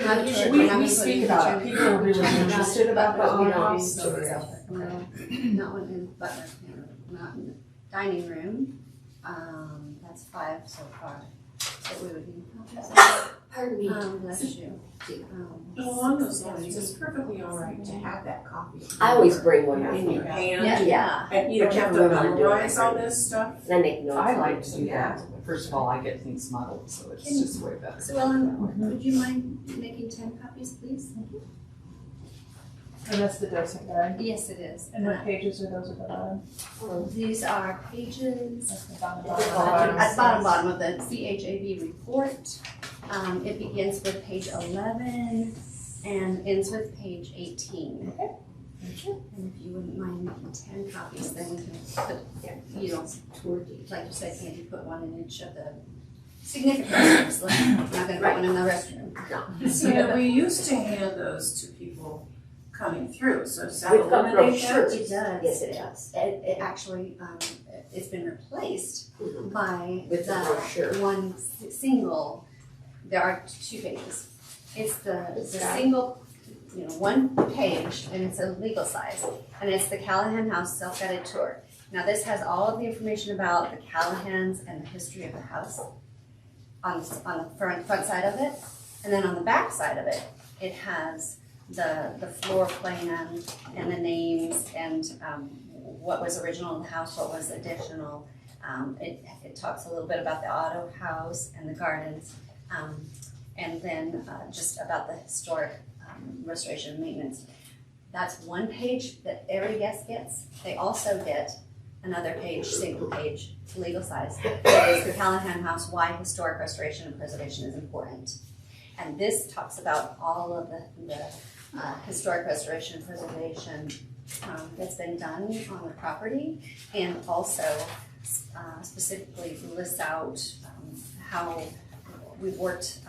laboratory. We're not We gonna put speak in about it. kitchen. People are really interested about the But we auto don't house. do No, not one in Butler, not in the dining room. That's 5 so far. So we would need, Pardon me. bless you. Along those lines, it's perfectly all right to have that copy. I always bring one In your with me. hand. Yeah. And you don't have to memorize all this stuff. Then make notes. I on like it. to do that. First of all, I get things muddled, so it's Can- just way better. So Ellen, would you mind making 10 copies, please? And that's the docent guide. Yes, it is. And what pages are those at the bottom? These are pages That's the bottom. at bottom of the CHAB report. It begins with page 11 and ends with page 18. Okay. And if you wouldn't mind making 10 copies, then we can put, you know, like you said, Candy, put one in each of the significant rooms. Like, we're not gonna put one in the restroom. So we used to hand those to people coming through, so does that We've got eliminate that? brochures. It does. Yes, it does. It actually, it's been replaced Mhm. by With the brochure. one single, there are 2 pages. It's the guy. single, one page, and it's a legal size, and it's the Callahan House self-guided tour. Now, this has all of the information about the Callahans and the history of the house on the front side of it, and then on the back side of it, it has the floor plan and the names and what was original in the house, what was additional. It talks a little bit about the auto house and the gardens, and then just about the historic restoration and maintenance. That's one page that every guest gets. They also get another page, single page, legal size. That is the Callahan House, Why Historic Restoration and Preservation is Important. And this talks about all of the historic restoration and preservation that's been done on the property, and also specifically lists out how we've worked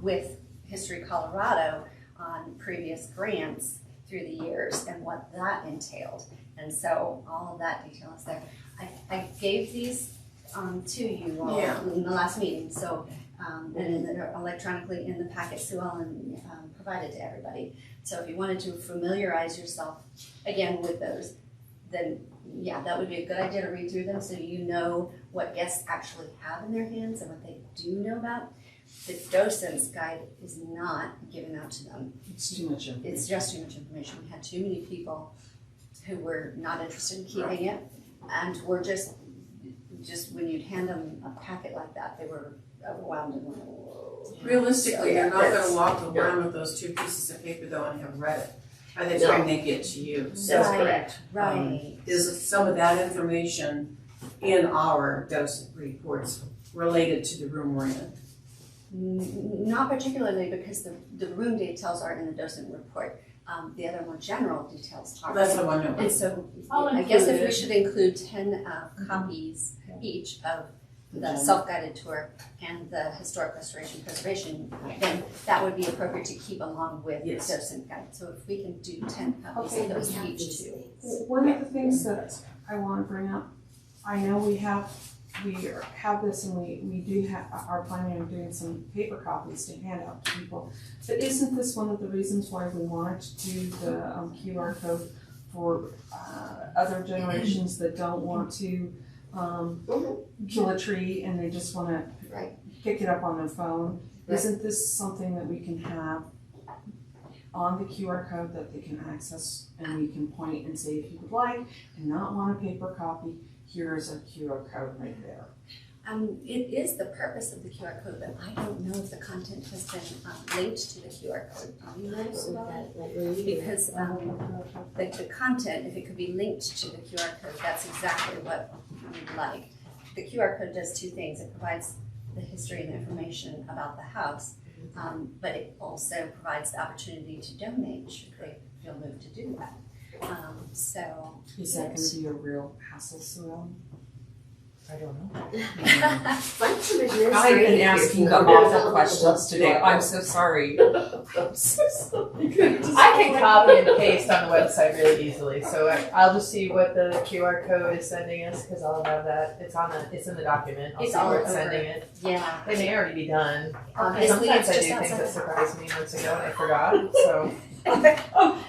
with History Colorado on previous grants through the years and what that entailed. And so all of that detail is there. I gave these to you all in the last meeting, so and they're electronically in the packet Sue Ellen provided to everybody. So if you wanted to familiarize yourself again with those, then yeah, that would be a good idea to read through them so you know what guests actually have in their hands and what they do know about. The docent's guide is not given out to them. It's too much information. It's just too much information. We had too many people who were not interested in keeping it, and were just when you'd hand them a packet like that, they were overwhelmed and went, whoa. Realistically, they're not That's- gonna walk around with those 2 pieces of paper though and have read it by the time they get to you. So That's correct. Right. is some of that information in our docent reports related to the room we're in? Not particularly, because the room details are in the docent report. The other more general details are. That's the one that And so I'll I guess if include we it. should include 10 copies each of the self-guided tour and the historic restoration preservation, then that would be appropriate to keep along with the Yes. docent guide. So if we can do 10 copies Okay, of those We have each these too. things. One of the things that I want to bring up, I know we have have this and we do are planning on doing some paper copies to hand out to people. But isn't this one of the reasons why we wanted to do the QR code for other generations that don't want to kill a tree and they just want to Right. pick it up on their phone? Right. Isn't this something that we can have on the QR code that they can access, and we can point and say, if you would like and not want a paper copy, here is a QR code right there. It is the purpose of the QR code, but I don't know if the content has been linked to the QR code. Do you know about it? Because the content, if it could be linked to the QR code, that's exactly what we'd like. The QR code does two things. It provides the history and the information about the house, but it also provides the opportunity to donate should they feel moved to do that. So Is that going to be a real hassle, Sue? I don't know. Bunch of administrative I've been asking the people. awful questions today. I'm so sorry. I'm so sorry. I can copy and paste on the website really easily, so I'll just see what the QR code is sending us, because I'll have that, it's in the document, I'll It's see all where it's over. sending it. yeah, They may already be done. obviously Sometimes it's I just do things outside that the surprised me months ago and I forgot, so.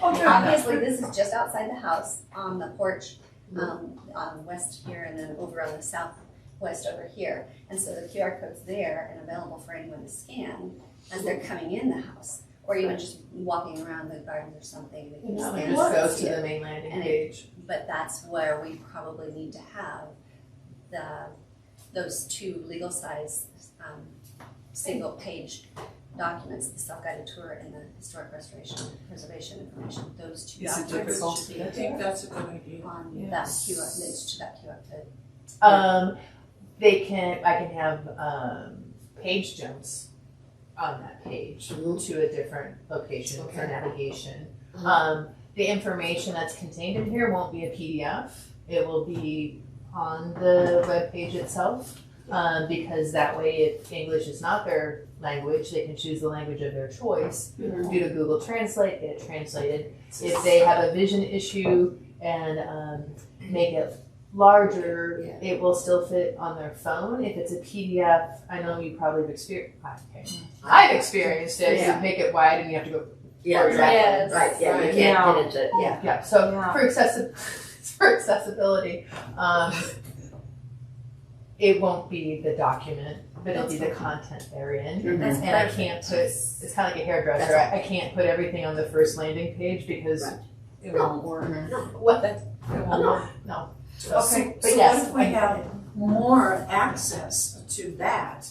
Obviously, this is just outside the house on the porch, on the west here and then over on the southwest over here. And so the QR code's there and available for anyone to scan as they're coming in the house, or even just walking around the garden or something. They can No, scan it it just and goes see to it. the main landing And it- page. But that's where we probably need to have those two legal size single page documents, the self-guided tour and the historic restoration preservation information. Those two Is it documents difficult should to be get I think that's a good idea. on Yes. that QR, it's to that QR code. I can have page jumps on that page to a different location for Okay. navigation. Uh-huh. The information that's contained in here won't be a PDF. It will be on the web page itself, because that way, if English is not their language, they can choose the language of their choice. Do to Google Translate, get it translated. If they have a vision issue and make it larger, Yeah. it will still fit on their phone. If it's a PDF, I know you probably have experienced. I've experienced it. Yeah. You make it wide and you have to go. Yeah, exactly. Yes. Right, yeah, you Right. can't get into, yeah. Yeah. So Yeah. for accessibility, it won't be the document, but it'll be the content therein. That's And I perfect. can't put. It's kind of like a hairdresser. I can't put everything on the first landing page because Right. It won't work. what that's It won't work. no. Okay, But so yes, what if we have more access to that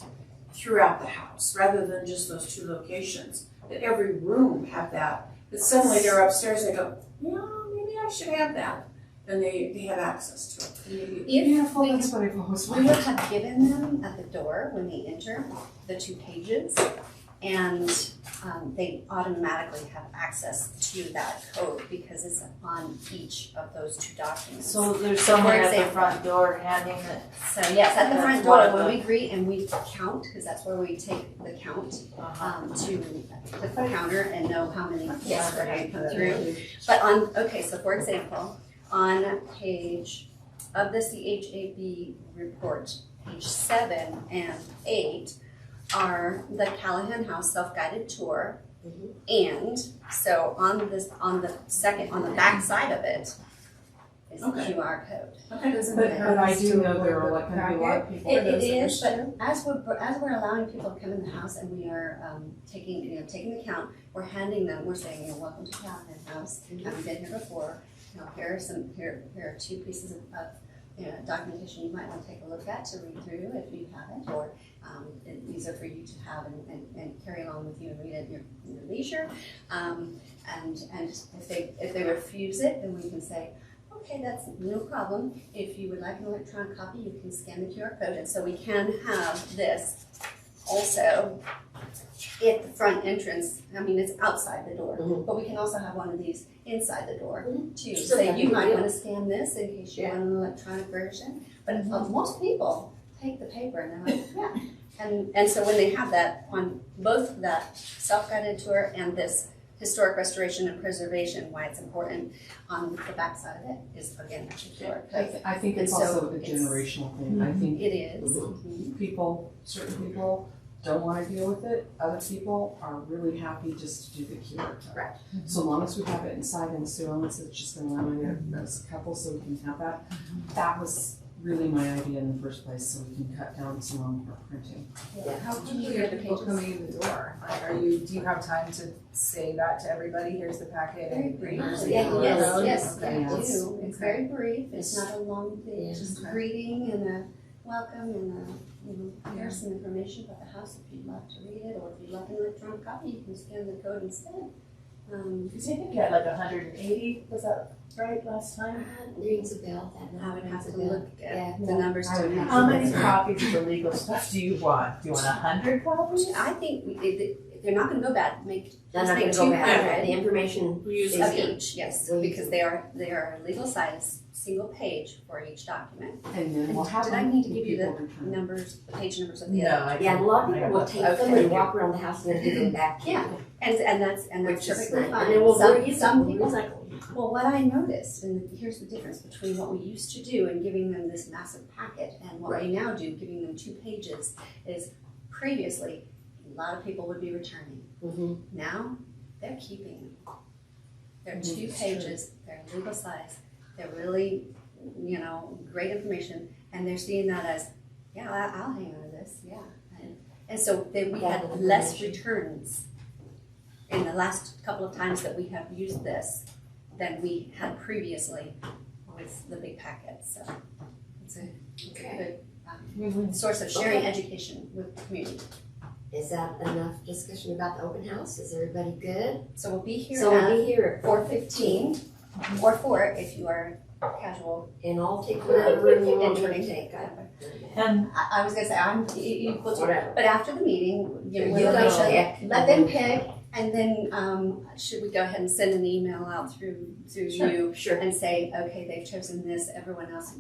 throughout the house, rather than just those two locations? That every room have that, that suddenly they're upstairs and they go, yeah, maybe I should have that. Then they have access to it. Maybe- If we, That's what I've always we would wanted. have given them at the door when they enter the 2 pages, and they automatically have access to that code because it's on each of those 2 documents. So there's So for someone at the example- front door handing it. So yes, at the That's front one door, of when the- we greet and we count, because that's where we take the count, to click the counter and know how many guests are going to come through. But so for example, on page of the CHAB report, page 7 and 8 are the Callahan House self-guided tour. And so on the back side of it is the Okay. QR code. Okay. But I do know there are like going to be a lot of people. It is, but as we're allowing people to come in the house and we are taking the count, we're handing them, we're saying, welcome to Callahan House. Have been here before. Here are 2 pieces of documentation you might want to take a look at to read through if you haven't, or these are for you to have and carry along with you and read at your leisure. And if they refuse it, then we can say, okay, that's no problem. If you would like an electronic copy, you can scan the QR code. And so we can have this also at the front entrance. I mean, it's outside the door, but we can also have one of these inside the door too. So Say that you would might be- want to scan this in case you want an electronic version. But most people take the paper and they're like, yeah. And so when they have that on both that self-guided tour and this historic restoration and preservation, why it's important on the back side of it is, again, that's historic. I think it's And so also a it's- generational thing. I think It is. certain people don't want to deal with it. Other people are really happy just to do the character. Right. So long as we have it inside and surroundings, it's just going to allow it as a couple so we can have that. That was really my idea in the first place, so we can cut down some on our printing. How Do you quickly hear are the people pages? coming in the door? Like, do you have time to say that to everybody? Here's the packet Very and brief. here's the Yeah, QR Yes, code? yes, Okay. we Yes. do. It's very brief. It's not a long thing. Yeah. It's just a Okay. greeting and a welcome and here's some information about the house if you'd like to read it, or if you'd like an electronic copy, you can scan the code instead. Because I think you had like 180, was that right last time? Rings a bell, that I would have to rings a bell. look Yeah. at the numbers I would to have How to- many copies of the legal stuff do you want? Do you want 100 copies? I think they're not going to go bad. They're not make gonna go back, 200 the information We use is of good. each, yes, We- because they are legal size, single page for each document. And then we'll have Did I them need to and give you people return. Numbers, the page numbers of the No, other. I Yeah, and a lot of people will take them Okay. and walk around the house and then give them back. Yeah. And that's Which is perfectly nice. fine. And then we'll Some recycle, people. recycle. Well, what I noticed, and here's the difference between what we used to do and giving them this massive packet and what we now do, giving them 2 pages, is previously, a lot of people would be returning. Mm-hmm. Now, they're keeping them. They're 2 pages, they're legal size, they're really, great information, and they're seeing that as, yeah, I'll hang on to this, yeah. And so then we had Valuable less information. returns in the last couple of times that we have used this than we had previously with the big packets, so it's a Okay. good source of sharing education with the community. Is that enough discussion about the open house? Is everybody good? So we'll be here So we'll at be here at 4:15, or 4 if you are casual. and I'll take whatever room you want me to take. And I was gonna say, I'm equal to, Whatever. but after the meeting, You we'll guys let pick. them pick, and then, should we go ahead and send an email out through you Sure. and say, okay, they've chosen this, everyone else,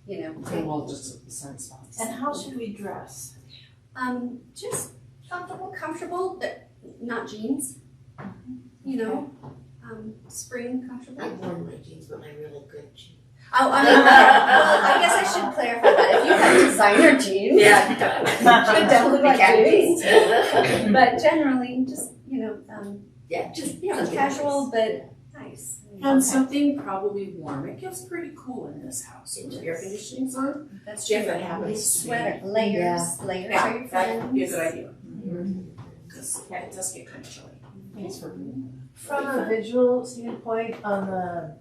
And we'll just assign spots. and how should we dress? just comfortable, but not jeans, spring comfortable. I've worn my jeans, but my really good jeans. Oh, I mean, well, I guess I should clarify that. If you have designer jeans, should definitely like jeans. But generally, just casual but nice. And something probably warm. It gets pretty cool in this house. When the air conditioning's on. That's If true. it happens to be. Sweater, layers are your Yeah, that would be a good friends. idea. Because it does get kind of chilly. Thanks for being From a visual standpoint on the,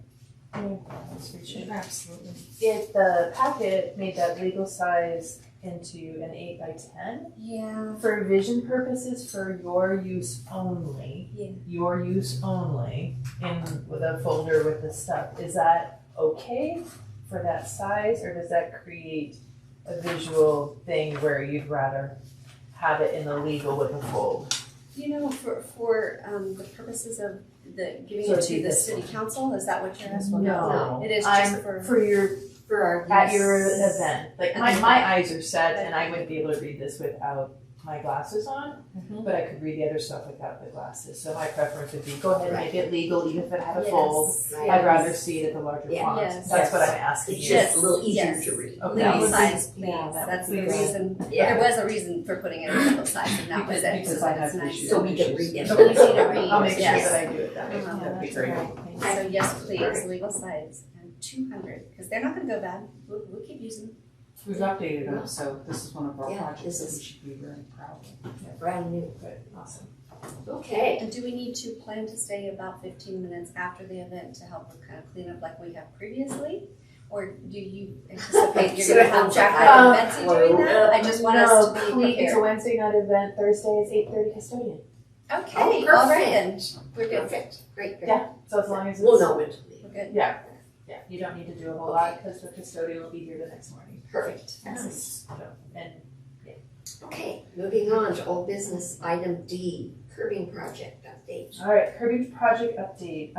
Absolutely. if the packet made that legal size into an 8 by 10, Yeah. for vision purposes, for your use only, in with a folder with the stuff, is that okay for that size, or does that create a visual thing where you'd rather have it in the legal with a fold? For the purposes of giving So it it'd to be the this city one. council, is that what you're asking? No. It is I'm just for. for your For our at your guests. event. Like my eyes are set, and I wouldn't be able to read this without my glasses on, but I could read the other stuff without the glasses. So my preference would be go ahead and make it legal, even if it had a fold. Yes. Right. I'd rather see it at the larger Yeah. font. Yes. That's what I'm asking It's you. just a little easier Yes. to read. Okay. Legal That would be- size, please. yeah, that That's would the be good. reason. Yeah. There was a reason for putting it in legal size, and that was it. Because so I that's have nice. issues. So we can read it. So easy to read. I'll make sure yes. that I do it that way. Uh-huh. That'd be great. So yes, please, legal size and 200, because they're not going to go bad. We'll keep using them. We've updated them, so this is one of our Yeah, projects this that is- we should be very proud of. Brand new. Good, awesome. Okay. And do we need to plan to stay about 15 minutes after the event to help with kind of clean up like we have previously? Or do you anticipate you're going to have Jacqueline and Betsy doing that? I just want us to be It's a prepared. Wednesday night event. Thursday is 8:30 custodian. Okay, Oh, all right then. We're good. Perfect. Great. Yeah, so as long as it's We'll know when to leave. We're good. Yeah, you don't need to do a whole lot because the custodian will be here the next morning. Perfect. Nice. So, and Okay, moving on to old business, item D, curbing project update. all right, curbing project update.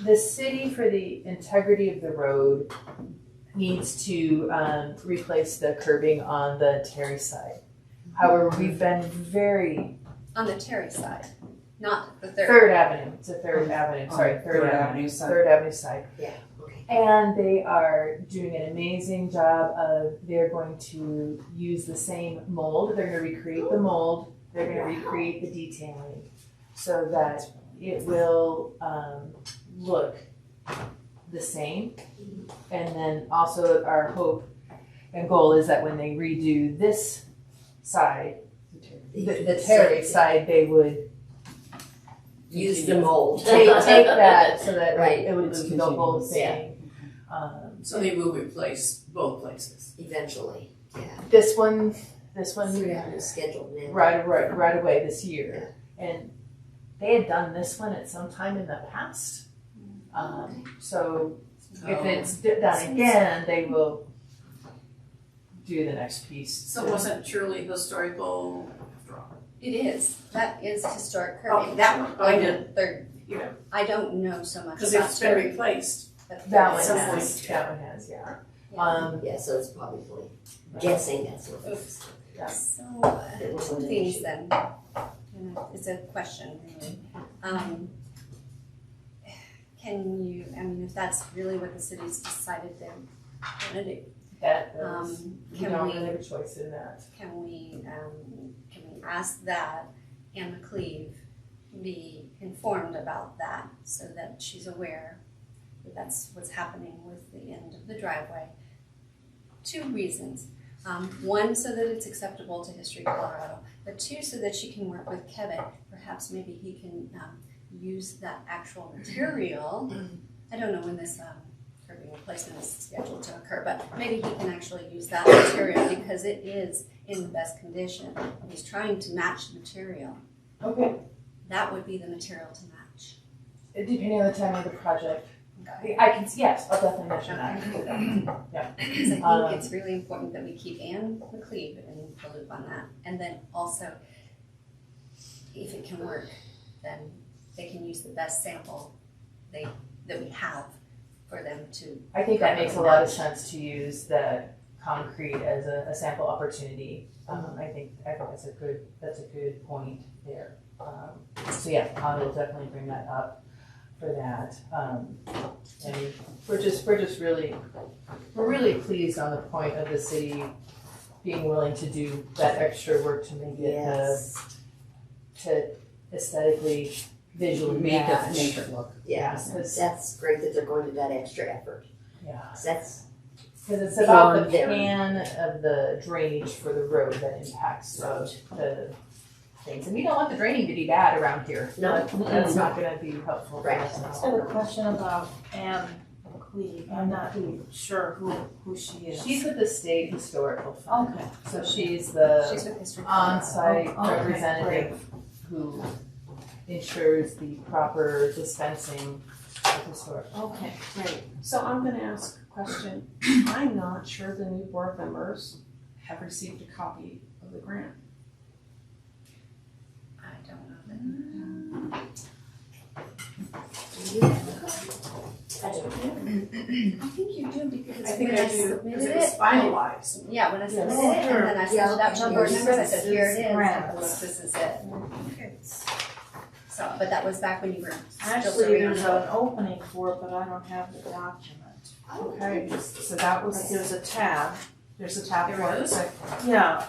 The city, for the integrity of the road, needs to replace the curbing on the Terry side. However, we've been very On the Terry side. Not the third. Third Avenue, it's a Third Avenue, sorry, Third Third Avenue. Avenue side. Third Avenue side. Yeah, okay. And they are doing an amazing job of, they're going to use the same mold, they're gonna recreate the mold, they're gonna recreate the detailing, so that it will, look the same. And then also our hope and goal is that when they redo this side, the terrace side, they would Use the mold. take that so that Right. it would It's be the whole continuous. thing. So they will replace both places. Eventually, yeah. This one Third Avenue scheduled now. right away this year. And they had done this one at some time in the past. So if it's done again, they will do the next piece. So it wasn't truly historical after all. It is. That is historic curbing. Oh, that one, I did, Third. you know, I don't know so much because about it's been third. replaced. but That third one is- some has, point. that one has, yeah. Yeah. Yeah, so it's probably guessing that's what it is. So, It two wasn't an things issue. then. It's a question, really. Can you, I mean, if that's really what the city's decided they're gonna do, That is, we can don't we- really have a choice in that. can we ask that Anne McCleve be informed about that so that she's aware that that's what's happening with the end of the driveway? Two reasons. One, so that it's acceptable to History Colorado, but two, so that she can work with Kevin. Perhaps maybe he can use that actual material. I don't know when this curbing replacement is scheduled to occur, but maybe he can actually use that material because it is in the best condition. He's trying to match the material. Okay. That would be the material to match. Depending on the time of the project. I can, yes, I'll definitely mention that. Because I think it's really important that we keep Anne McCleve in the loop on that. And then also, if it can work, then they can use the best sample that we have for them to. I think that makes a lot of sense to use the concrete as a sample opportunity. I think that's a good point there. So yeah, I will definitely bring that up for that. And we're really pleased on the point of the city being willing to do that extra work to make it Yes. to aesthetically, visually match. Make it look. Yeah, Because that's great that they're going to that extra effort. yeah, 'Cause that's, because it's about the Beyond them. pan of the drainage for the road that impacts the things. And we don't want the draining to be bad around here. No. That's not gonna be helpful for Right. us. I have a question about Anne McCleve. I'm not sure who she is. She's with the State Historical Fund. Okay. So she's the She's with History. on-site Oh, okay, representative who ensures the proper dispensing of historical. Okay, great. So I'm gonna ask a question. I'm not sure the new board members have received a copy of the grant. I don't know that. I don't know. I think you do because I think when I do, submitted because it was finalized. Yeah, when I submitted Yes. it, and then I sent it out to Yeah, board okay. members, I said, here it is, Grant. look, this is it. So, but that was back when you were still Actually, serving on there's the. an opening for it, but I don't have the document. Okay, so that was, There's a tab. there's a tab There for it. is? Yeah,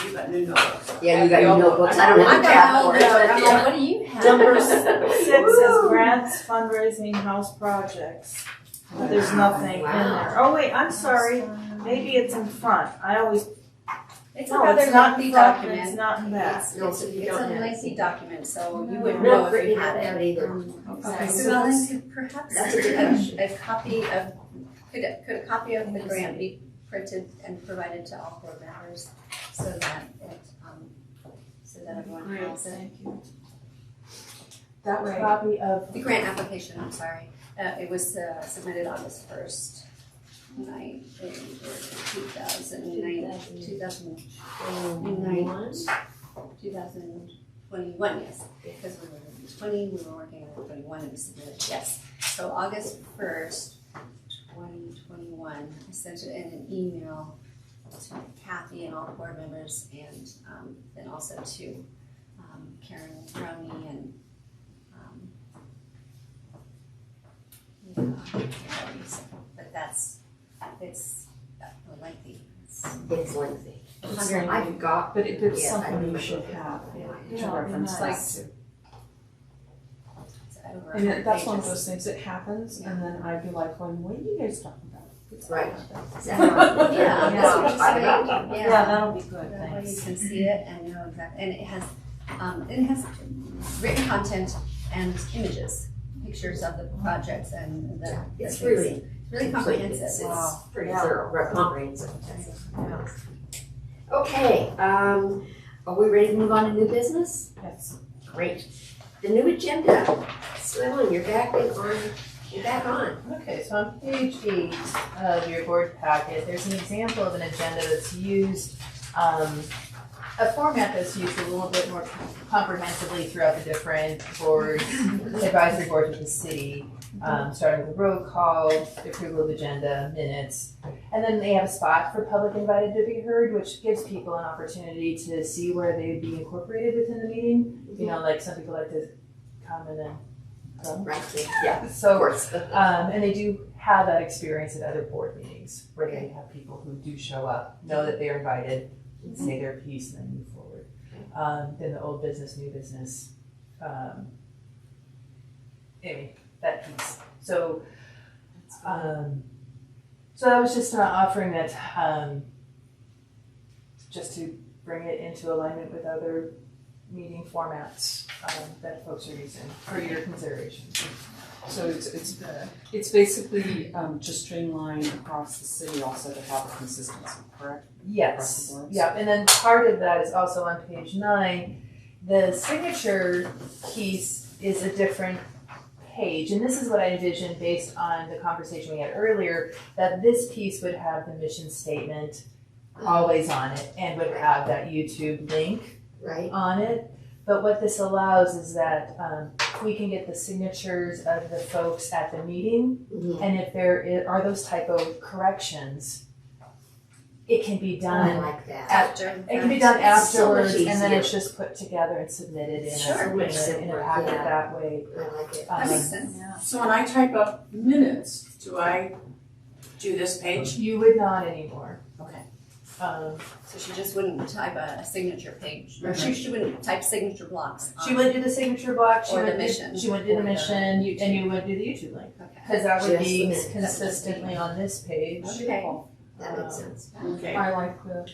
You got new notebooks. Yeah, you got your notebooks, I don't I have a tab got for all it. the, I'm like, what do you have? number 6 is grants, fundraising, house projects. But there's nothing in there. Oh wait, I'm sorry. Maybe it's in front. I always, It's a no, rather it's not lengthy in front, it's document. not in back. It's No, so you don't a have it. lengthy document, so you wouldn't No, know if written you had out it. either. Okay, So so then this- could perhaps That's a good question. a copy of, could a copy of the grant be printed and provided to all board members so that it, so that everyone Great, has it? thank you. That copy of, The grant application, I'm sorry, it was submitted August 1st, 2021, yes, because we were in 20, we were working on 21, and we submitted, yes. So August 1st, 2021, I sent it in an email to Kathy and all the board members, and then also to Karen Roney and, but it's lengthy. It's lengthy. It's I've got, But it's Yeah, I something you remember. should have to Yeah, reference back nice. to. It's over And 100 that's one of pages. those things that happens, and then I'd be like, well, what are you guys talking about? It's Right. Yeah, Yeah. that's what I'm saying. Yeah, that'll be good, That way you thanks. can see it and know exactly, and it has written content and images, pictures of the projects and the. it's the really, things. Really comprehensive. It's Wow. pretty Yeah. thorough, comprehensive. Okay, are we ready to move on to new business? Yes. Great. The new agenda. Swellen, you're back on. Okay, so on page 8 of your board packet, there's an example of an agenda that's used, a format that's used a little bit more comprehensively throughout the different boards, advisory boards of the city, starting with the roll call, the approval of agenda, minutes. And then they have a spot for public invited to be heard, which gives people an opportunity to see where they would be incorporated within the meeting. You know, like some people like to come and then go. Right, yeah, of So, course. and they do have that experience at other board meetings where they have people who do show up, know that they're invited, say their piece, and then move forward. Then the old business, new business, anyway, that piece. So, so I was just offering that, just to bring it into alignment with other meeting formats that folks are using for your consideration. So it's basically just streamlined across the city also to have a consistency, correct? Across Yes, the boards? yeah, and then part of that is also on page 9. The signature piece is a different page, and this is what I envisioned based on the conversation we had earlier, that this piece would have the mission statement always on it and would have that YouTube link Right, on it. But what this allows is that we can get the signatures of the folks at the meeting, and if there are those typo corrections, it can be I done. like that. After. It can be done It's so much afterwards, and then easier. it's just put together and submitted in Sure, much in a simpler, packet yeah. that way. I like it. That makes sense. So when I type up minutes, do I do this page? You would not anymore. Okay. So she just wouldn't type a signature page, or she wouldn't type signature blocks. She would do the signature block. She Or the would mission. She would do the Or the mission, YouTube. and you would do the YouTube link Okay. because that would Just the be minutes. consistently on this page. Okay. That makes sense. Okay. I like the,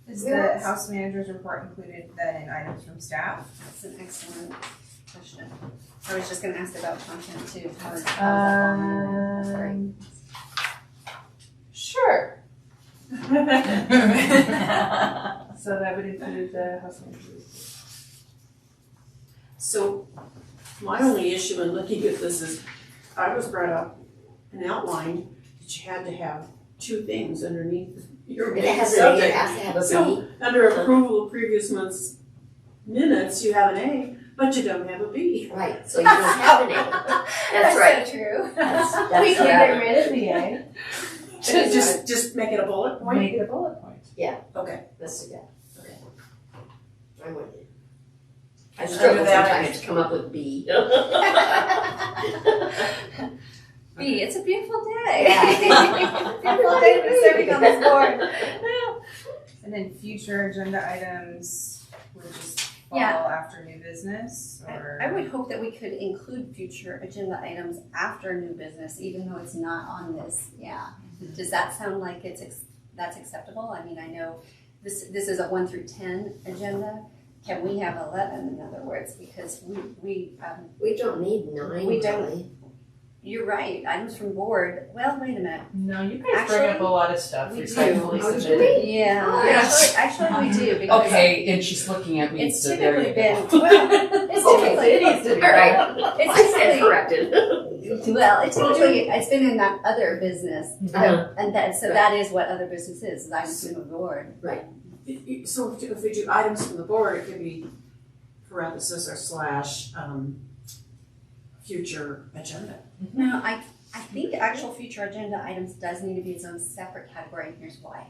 Is Yes. the house manager's report included then in items from staff? That's an excellent question. I was just gonna ask about content too. Sure. So that would include the house manager. So my only issue in looking at this is, I was brought up and outlined that you had to have 2 things underneath your It main has subject. to have a So, B. under approval of previous month's minutes, you have an A, but you don't have a B. Right, so you don't have an A. That's right. so true. That's We can right. get rid of the A. Just make it a bullet point? Make it a bullet point. Okay. Let's do that. Okay. I'm with you. I Under struggle that, sometimes to come up with B. B, it's a beautiful day. Yeah. Beautiful day to be serving on this board. And then future agenda items would just fall Yeah. after new business, or? I would hope that we could include future agenda items after new business, even though it's not on this, yeah. Does that sound like that's acceptable? I mean, I know this is a 1 through 10 agenda. Can we have 11, in other words, because we We don't need 9, We don't. really. you're right, items from board, well, wait a minute. No, you guys bring up a Actually, lot of stuff. we do. Respectfully Oh, do submitted. Yeah, Yes. actually we do, because okay, and she's looking at me, it's so there typically you go. been, well, it's Okay, typically, It needs to be All right. it's I stand typically, corrected. well, it's been in that other business, Uh-huh. and that is what other business is items from the board. So if we do items from the board, it could be parenthesis or slash, future agenda. No, I think actual future agenda items does need to be its own separate category, and here's why.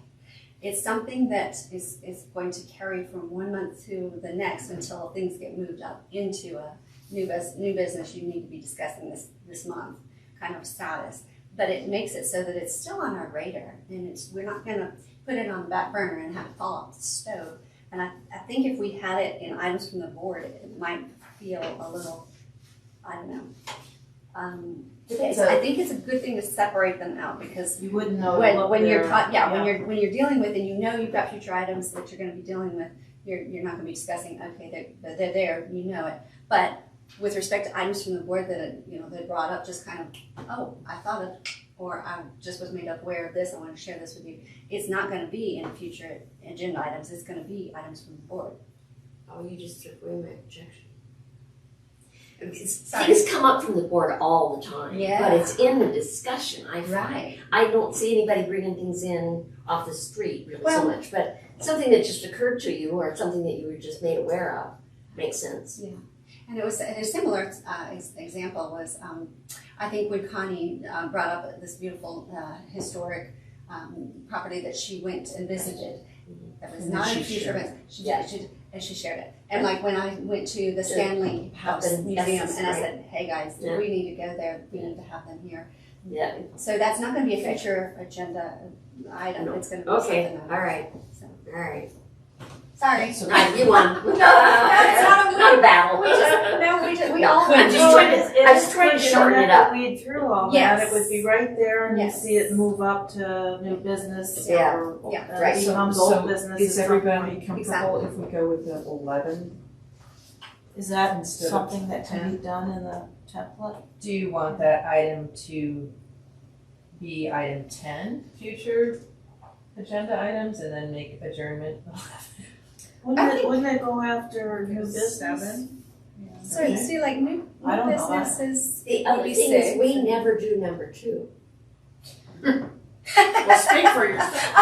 It's something that is going to carry from one month to the next until things get moved up into a new business you need to be discussing this month kind of status. But it makes it so that it's still on our radar, and we're not going to put it on the back burner and have it fall off the stove. And I think if we had it in items from the board, it might feel a little, I don't know. I think it's a good thing to separate them out, because You wouldn't know. when you're when you're dealing with, and you know you've got future items that you're going to be dealing with, you're not going to be discussing. Okay, they're there, you know it. But with respect to items from the board that that brought up, just kind of, oh, I thought of, or I just was made aware of this, I want to share this with you. It's not going to be in future agenda items. It's going to be items from the board. Oh, you just took away my objection. Sorry. Things come up from the board all the time, Yeah. but it's in the discussion. I find. Right. I don't see anybody bringing things in off the street really Well- so much, but something that just occurred to you or something that you were just made aware of makes sense. And it was a similar example was, I think when Connie brought up this beautiful historic property that she went and visited. That was And not she in future shared events. She shared it. And like when I went to the Stanley House Up in Museum, Essex, and I right? said, hey guys, Yeah. we need to go there. We need to have them here. Yeah. So that's not going to be a future agenda item. No. It's going to be Okay. something. All right. So, All right. sorry. So- All right, you won. No, that's not a Not a battle. we all. I'm just trying to. I was trying to shorten it up. Weed through all Yes. that, it would be right there, and you Yes. see it move up to new business, Yeah. or Yeah. Right. becomes So old business. is at some everybody point. comfortable if we go with the 11? Is that Instead of something that can be done in the template? Do you want that item to be item 10, future agenda items, and then make adjournment? Wouldn't it go after new business? 7. So you see, like new I don't know. businesses. The would other be thing is, 6. we never do number 2. Well, speak for yourself.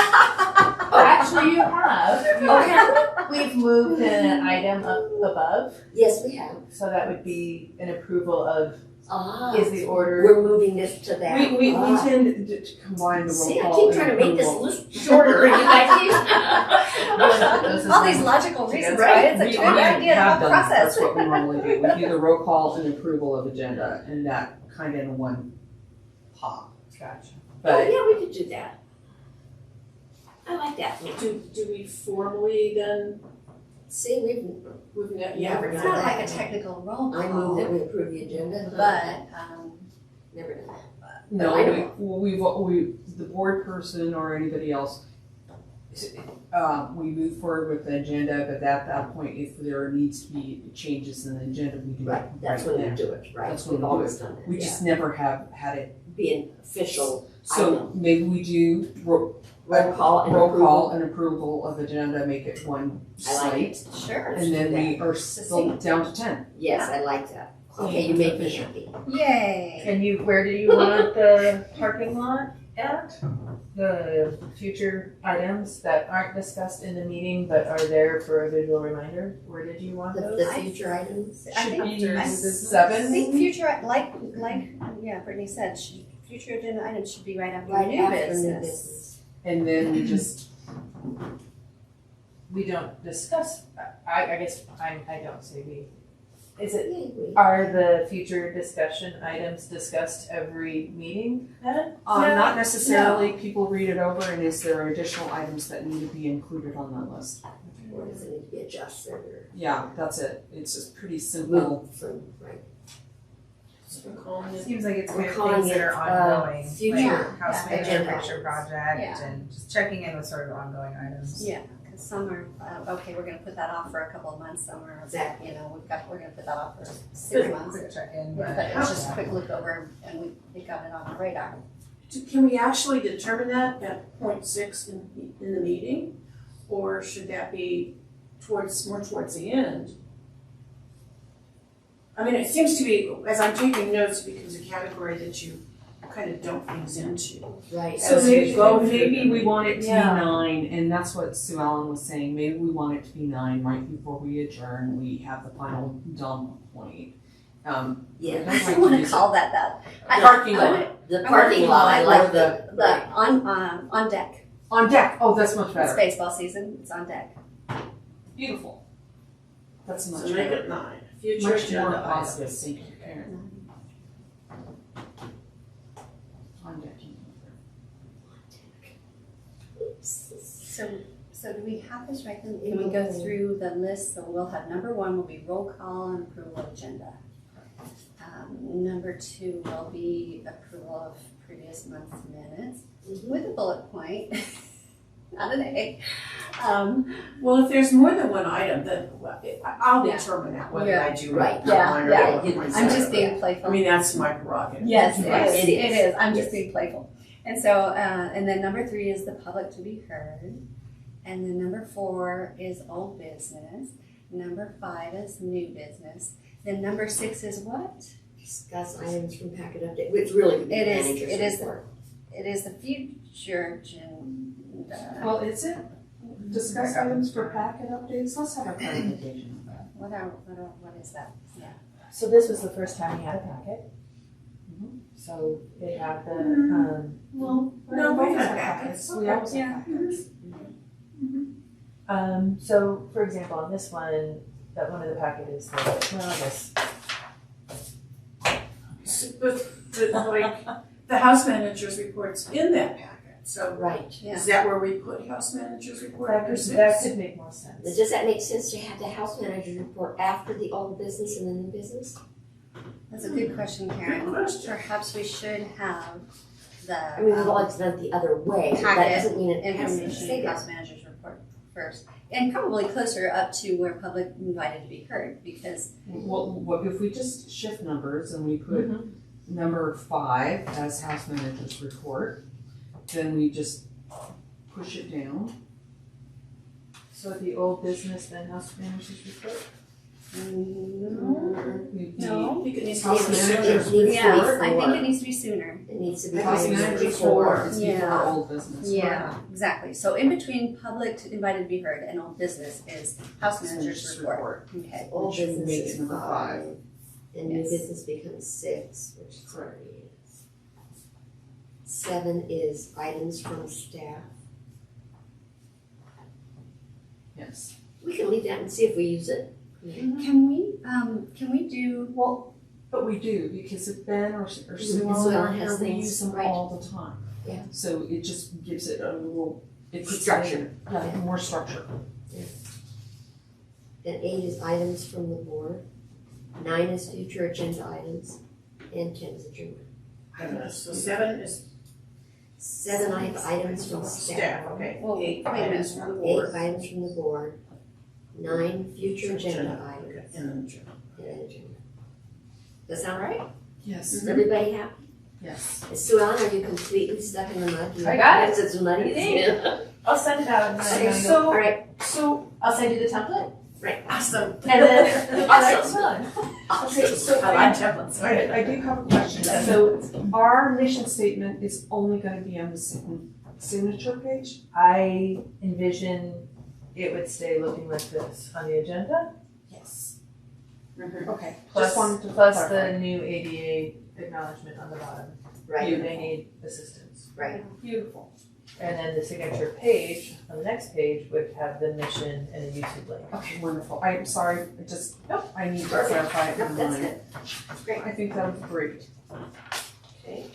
Actually, you have. Okay. We've moved an item up above, Yes, we have. so that would be an approval of, Ah. is the order. We're moving this to that. We Ah. tend to combine the roll See, I call keep and trying to make this approval. list shorter. You guys keep. All these logical reasons, Right. right? It's a We good already idea to have done a that. process. That's what we normally do. We do the roll call and approval of agenda, and that kind of in one pop. Gotcha. Oh, But yeah, we could do that. I like that. Do we formally then, See, we've Never never It's done not that. like a technical roll I move that call, we approve the agenda. but Never done that. no, I know. the board person or anybody else, we move forward with the agenda, but at that point, if there needs to be changes in the agenda, we do it Right, that's right when we there. do it, right? That's when We've we do always done that. We just never have had it. Be an official So item. maybe we do Roll call and roll approval. call and approval of agenda, make it one I like slate. sure. And then we are still down to 10. Yes, I like that. Okay, you made me happy. Yay. And where do you want the parking lot at? The future items that aren't discussed in the meeting but are there for a visual reminder? Where did you want The, those? the future items. I think, be I 7? think future, like, Brittany said, future agenda items should be right after Right new after new business. business. And then we just, We don't discuss, I guess I don't say we. Is it, Yeah, we- are the future discussion items discussed every meeting then? not necessarily, people read it over and is there additional items that need to be included on that list? Or does it need to be adjusted or Yeah, that's it. It's just pretty simple. moved from, right? we're calling it? Seems like it's We're kind of calling things that it, are ongoing, future like house yeah, manager agenda picture items. project, Yeah. and just checking in with sort of ongoing items. Yeah, because some are, okay, we're gonna put that off for a couple of months, some are, Exactly. we're gonna put that off for 6 months. Quick check in, Yeah, but but it's just a quick look over and we got it on our radar. Can we actually determine that at point 6 in the meeting? Or should that be more towards the end? I mean, it seems to be, as I'm taking notes, it becomes a category that you kind of dump things into. Right. So as maybe, you go through maybe them. we want it to Yeah. be 9, and that's what Sue Ellen was saying. Maybe we want it to be 9 right before we adjourn. We have the final dump point. Yeah. I don't wanna call that. Parking lot. The parking lot, I like the, The on deck. On deck, oh, that's much It's better. baseball season, it's on deck. Beautiful. That's much So make better. it 9. Future Much more agenda positive, items. thank you, Karen. On deck. So do we have this right? Can we go through the list? So we'll have number 1 will be roll call and approval of agenda. Number 2 will be approval of previous month's minutes with a bullet point, not an A. Well, if there's more than one item, then I'll Yeah. determine that whether Yeah. I do Right. it. Yeah, Mine or yeah. what myself. I'm just being playful. I mean, that's my prerogative. Yes, it Right, is. it is. It is. I'm just Yes. being playful. And so, and then number 3 is the public to be heard. And then number 4 is old business. Number 5 is new business. Then number 6 is what? Discuss items from packet update, which really could be It is- manager's it is- report. It is the future agenda. Well, is it? Discuss items for packet updates, let's have a clarification of that. What is that? Yeah. So this was the first time we had a packet. So it had the, No, we have packets. We always Yeah. have packets. so for example, on this one, that one of the packet is the, well, I guess, The house manager's report's in that packet, so Right. Yeah. is that where we put house manager's report that under could, 6? that could make more sense. Does that make sense to have the house manager's report after the old business and the new business? That's a good question, Karen. Good question. Perhaps we should have I mean, we've the always done it the other way, but that packet doesn't mean it has to information stay there. house manager's report first. And probably closer up to where public invited to be heard, because Well, what if we just shift numbers and we put number 5 as house manager's report, then we just push it down. So the old business, then house manager's report? We'd be I think it needs to house be It manager's needs to be yeah, report. I think it needs to be sooner. It needs to be. House item number manager's 4. report, it's before Yeah. old business. Yeah, exactly. So in between public invited to be heard and old business is house manager's report. Okay. Old Which business makes is number 5, and new Yes. business becomes 6, which is Correct. already is. 7 is items from staff. Yes. We can leave that and see if we use it. Can we do, Well, but we do, because if Ben or Sue Sue are Ellen here, has we things, use them right. all the time. Yeah. So it just gives it a little, it puts it Structure. in- Yeah, more structure. Then 8 is items from the board. 9 is future agenda items, and 10 is adjournment. So 7 is 7 items from staff. staff, okay. Well, 8 wait a minute. items from the 8 board. items from the board. 9 future agenda items, Okay, and then adjournment. and then adjournment. Does that sound right? Yes. Is everybody happy? Yes. Sue Ellen, are you completely stuck in the mud? I got it. It's as muddy as it. I'll send it out and Okay, then so, all right, So, I'll send you the template. Awesome. And then, Awesome. okay, so I like templates. I do have a question. So our mission statement is only gonna be on the signature page? I envision it would stay looking like this on the agenda. Yes. Mhm. Okay. Plus, Just wanted to plus clarify. the new ADA acknowledgement on the bottom. right, If they need assistance. right. Beautiful. And then the signature page, on the next page, would have the mission and a YouTube link. Okay, wonderful. I'm sorry, I need to Perfect. clarify it Nope, in that's mind. good. Great. I think that was great. Okay.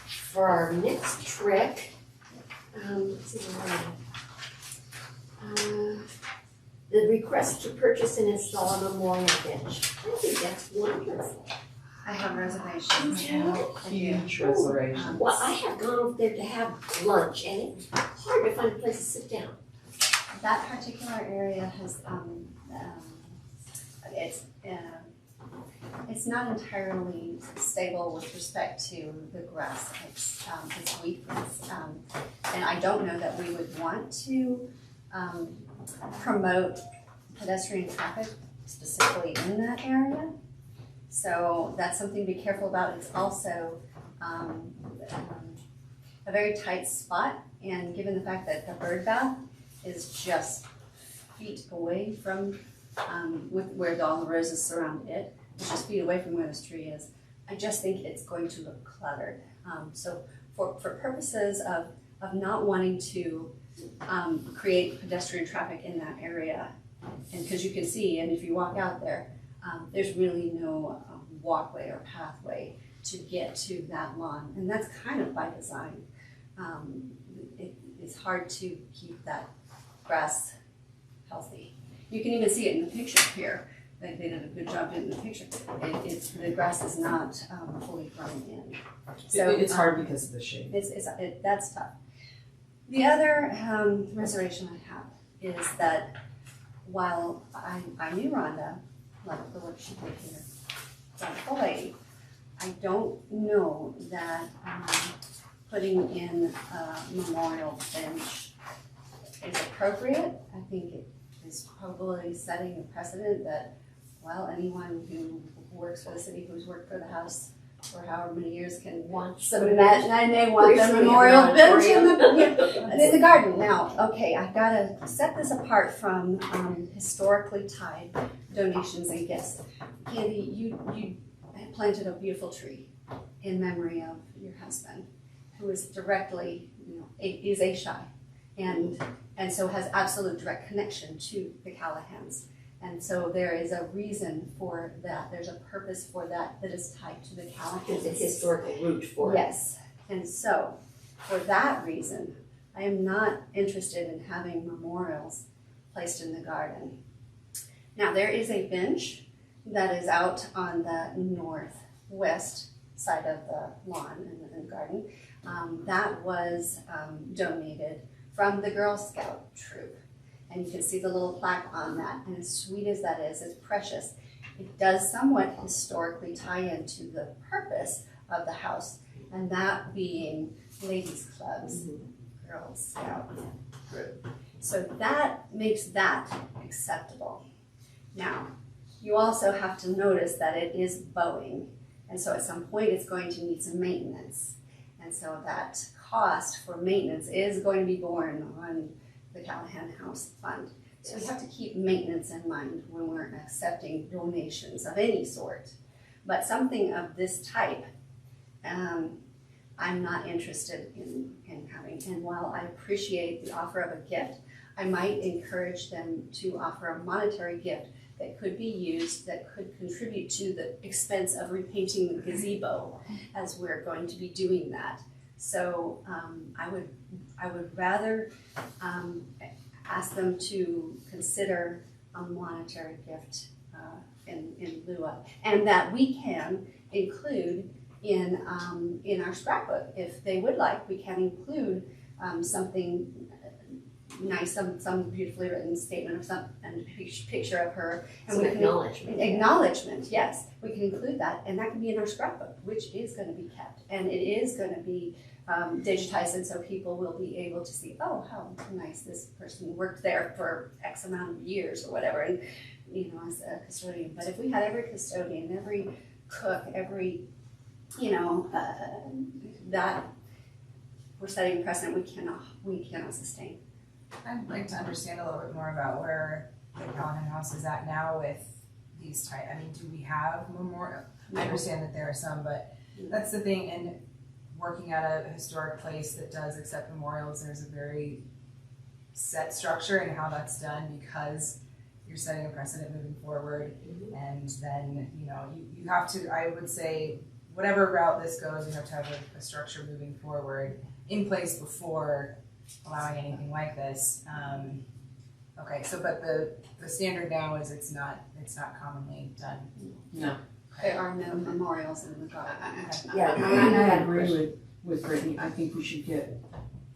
For our next trick, let's see where the request to purchase and install a memorial bench. I think that's wonderful. I have reservations. Huge reservation. Well, I have gone over there to have lunch, and it's hard to find a place to sit down. That particular area has, it's not entirely stable with respect to the grass. It's weak, and I don't know that we would want to, promote pedestrian traffic specifically in that area. So that's something to be careful about. It's also, a very tight spot, and given the fact that the bird bath is just feet away from, with where all the roses surround it, it's just feet away from where this tree is. I just think it's going to look cluttered. So for purposes of of not wanting to create pedestrian traffic in that area. And because you can see, and if you walk out there, there's really no walkway or pathway to get to that lawn. And that's kind of by design. It's hard to keep that grass healthy. You can even see it in the picture here. They did a good job in the picture. The grass is not fully grown in. So It's hard because of the shade. That's tough. The other reservation I have is that while I knew Rhonda, like the work she did here, wonderful lady, I don't know that putting in a memorial bench is appropriate. I think it is probably setting a precedent that, well, anyone who works for the city, who's worked for the house for however many years can Want submit that, and they want the Briefly, memorial an bench auditorium. in the garden. Now, okay, I've got to set this apart from historically tied donations and gifts. Candy, you planted a beautiful tree in memory of your husband, who is directly, is Aishai, and so has absolute direct connection to the Callahans. And so there is a reason for that. There's a purpose for that is tied to the Callahans. There's a historical root for it. Yes. And so for that reason, I am not interested in having memorials placed in the garden. Now there is a bench that is out on the northwest side of the lawn in the garden. That was donated from the Girl Scout troop. And you can see the little plaque on that. And as sweet as that is, it's precious. It does somewhat historically tie into the purpose of the house, and that being ladies' clubs, Girl Scout group. So that makes that acceptable. Now, you also have to notice that it is bowing. And so at some point it's going to need some maintenance. And so that cost for maintenance is going to be borne on the Callahan House Fund. So we have to keep maintenance in mind when we're accepting donations of any sort. But something of this type, I'm not interested in having. And while I appreciate the offer of a gift, I might encourage them to offer a monetary gift that could be used, that could contribute to the expense of repainting the gazebo, as we're going to be doing that. So I would rather ask them to consider a monetary gift in lieu of, and that we can include in our scrapbook. If they would like, we can include something nice, some beautifully written statement of some, and a picture of her. And Some acknowledgement. Acknowledgement, yes. We can include that, and that can be in our scrapbook, which is going to be kept. And it is going to be digitized, and so people will be able to see, oh, how nice this person worked there for X amount of years or whatever, and as a custodian. But if we had every custodian, every cook, every, that we're setting a precedent we cannot sustain. I'd like to understand a little bit more about where the Callahan House is at now with these type. I mean, do we have memorial? I understand that there are some, but that's the thing. And working at a historic place that does accept memorials, there's a very set structure in how that's done, because you're setting a precedent moving forward. And then, you have to, I would say, whatever route this goes, you have to have a structure moving forward in place before allowing anything like this. Okay, so but the standard now is it's not commonly done. No. There are no memorials in the garden. Yeah, I agree with Brittany. I think we should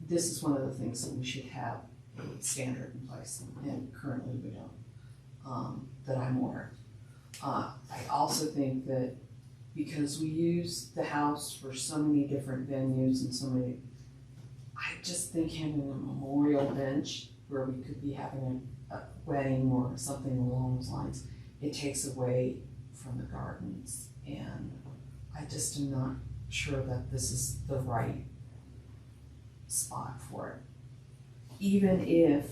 this is one of the things that we should have a standard in place, and currently we don't, that I'm aware of. I also think that because we use the house for so many different venues and so many, I just think having a memorial bench where we could be having a wedding or something along those lines, it takes away from the gardens, and I just am not sure that this is the right spot for it. Even if,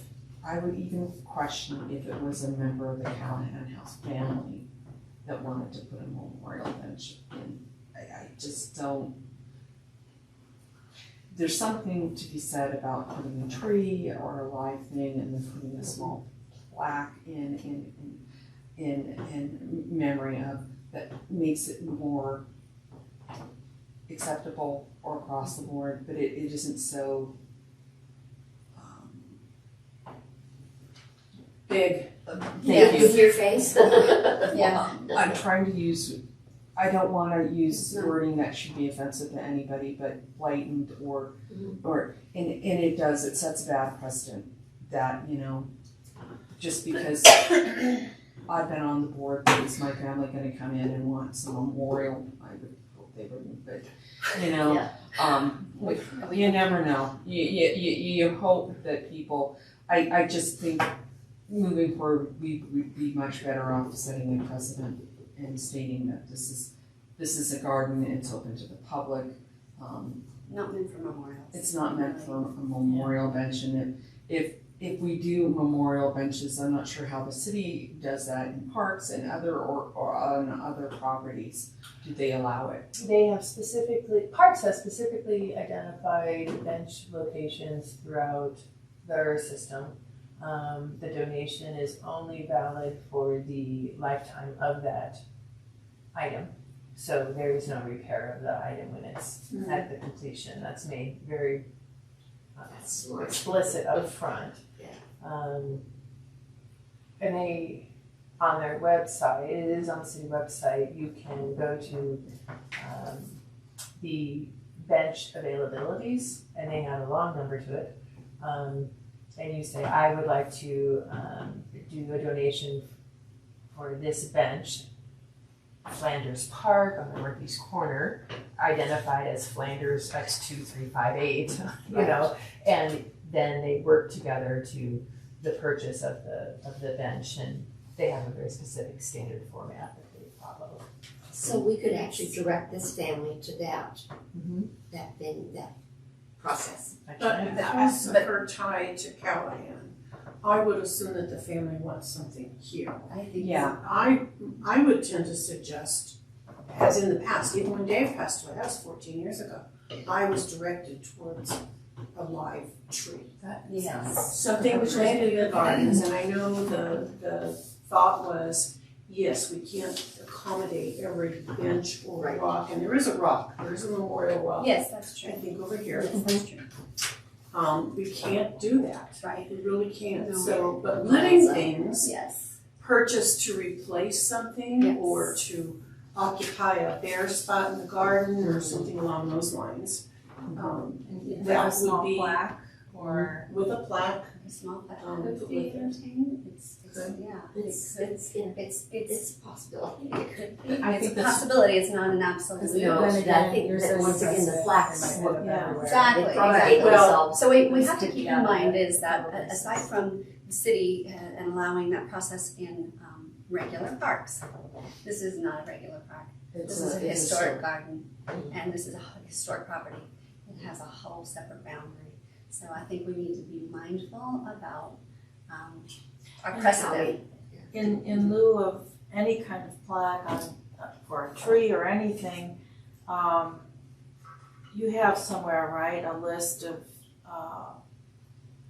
I would even question if it was a member of the Callahan House family that wanted to put a memorial bench in. I just don't. there's something to be said about putting a tree or a live thing and then putting a small plaque in memory of, that makes it more acceptable or across the board, but it isn't so Big. Yeah, with your face. Yeah. I'm trying to use, I don't wanna use wording that should be offensive to anybody, but blatant or, and it does, it sets a bad precedent that, you know, just because I've been on the board, is my family gonna come in and want some memorial? I would hope they wouldn't, but, you know, you never know. You hope that people, I just think moving forward, we would be much better off setting a precedent and stating that this is a garden, it's open to the public. Not meant for memorials. It's not meant for a memorial bench, and if we do memorial benches, I'm not sure how the city does that in parks and or on other properties. Do they allow it? They have parks have specifically identified bench locations throughout their system. The donation is only valid for the lifetime of that item. So there is no repair of the item when it's at the completion. That's made very explicit up front. And they, on their website, it is on the city website, you can go to the bench availabilities, and they have a long number to it. And you say, I would like to do a donation for this bench, Flanders Park on the northeast corner, identified as Flanders X2358, you know, and then they work together to the purchase of the bench, and they have a very specific standard format that they follow. So we could actually direct this family to that process. But because of her tie to Callahan, I would assume that the family wants something here. I think I would tend to suggest, as in the past, even when Dave passed away, that was 14 years ago, I was directed towards a live tree. yes. Something planted in the gardens, and I know the thought was, yes, we can't accommodate every bench or rock, and there is a rock, there is a memorial rock. Yes, that's I true. think over here. Yes, that's true. We can't do that. Right. We really can't. No. So, but living things Yes. purchased to replace something Yes. or to occupy a bare spot in the garden or something along those lines. That a small would be plaque or with a plaque. A small plaque Could could be be entertaining. It's yeah. It's a possibility. It could be. I It's think a possibility. It's not an absolute. No, Then I again, think you're that so once again the invested, plaques they might would end up everywhere. Exactly. propagate Exactly. themselves. So we have to keep Yeah. in mind is that aside from the city and allowing that process in regular parks, this is not a regular park. This is a historic garden, and this is a historic property. It has a whole separate boundary. So I think we need to be mindful about our precedent. In lieu of any kind of plaque on, for a tree or anything, you have somewhere, right, a list of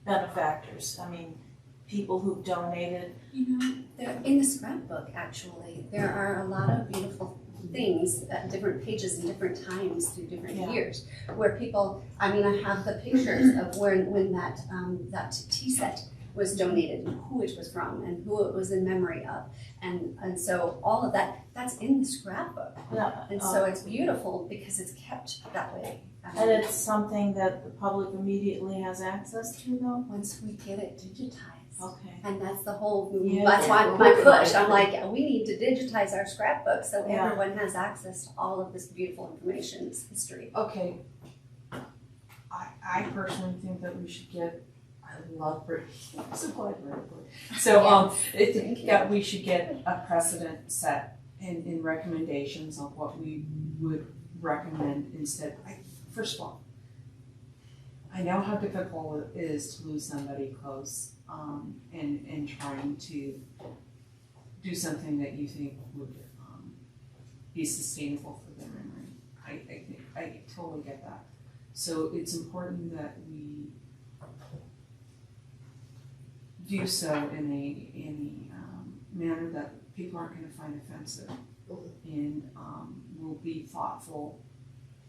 benefactors. I mean, people who've donated. You know, in the scrapbook, actually, there are a lot of beautiful things at different pages and different times through different years, where people, I mean, I have the pictures of when that tea set was donated and who it was from and who it was in memory of. And so all of that's in the scrapbook. Yeah. And so it's beautiful because it's kept that way. And it's something that the public immediately has access to, though? Once we get it digitized. Okay. And that's the whole, Yeah. that's why my push. I'm like, we need to digitize our scrapbook so Yeah. everyone has access to all of this beautiful information, this history. Okay. I personally think that we should get, I love Brittany, so glad you're at Brittany. So, I think that we should get a precedent set in recommendations of what we would recommend instead. First of all, I know how difficult it is to lose somebody close, and trying to do something that you think would be sustainable for their memory. I totally get that. So it's important that we do so in a manner that people aren't gonna find offensive, and will be thoughtful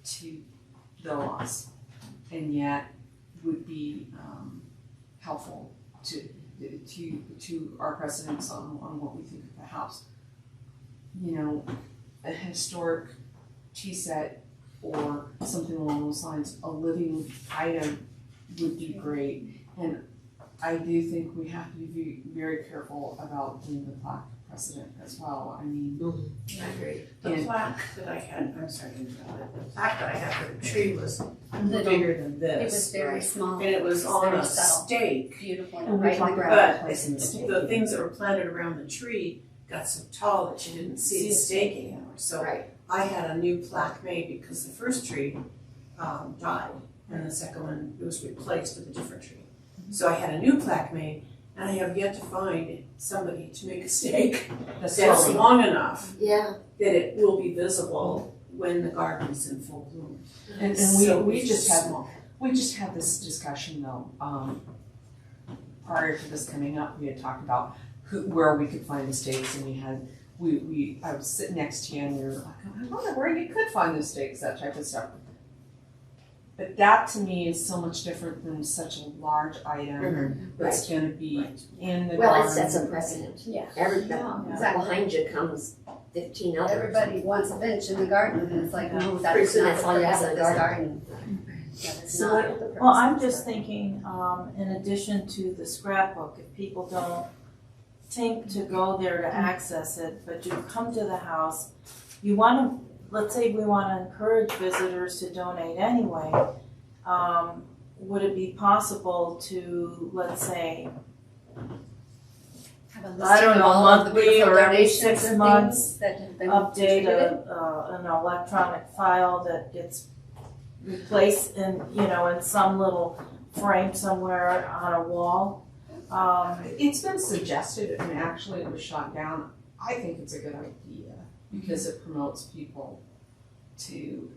to the laws, and yet would be helpful to our precedents on what we think of the house. You know, a historic tea set or something along those lines, a living item would be great. And I do think we have to be very careful about doing the plaque precedent as well. I mean, I agree. The And- plaque that I had, I'm sorry to interrupt it, the plaque that I had for the tree was Little. bigger than It was this. very Right. small. And it was on very a subtle, stake. beautiful, And we right in the talked ground. about But placing the stake. the things that were planted around the tree got so tall that you didn't see the stake anymore. So Right. I had a new plaque made because the first tree died, and the second one was replaced with a different tree. So I had a new plaque made, and I have yet to find somebody to make a stake that's that's all. long enough Yeah. that it will be visible when the garden is in full bloom. And So we it's just had small. We just had this discussion though, prior to this coming up, we had talked about where we could find the stakes, and I was sitting next to you and we were like, I wonder where you could find the stakes, that type of stuff. But that to me is so much different than such a large item that's gonna be in the garden. Well, it sets a precedent. Yeah. Everybody Exactly. behind you comes 15 others. Everybody wants a bench in the garden, and it's like, no, Pretty that's soon not that's the all you purpose have of in this the garden. That is So not what- the purpose Well, of I'm this just garden. thinking, in addition to the scrapbook, if people don't think to go there to access it, but you come to the house, you wanna, let's say we wanna encourage visitors to donate anyway, would it be possible to, let's say, Have a I listing don't of know, all of the monthly beautiful or every donations 6 and months, things that have been update contributed? an electronic file that gets replaced in, in some little frame somewhere on a wall? It's been suggested, and actually it was shot down. I think it's a good idea because it promotes people to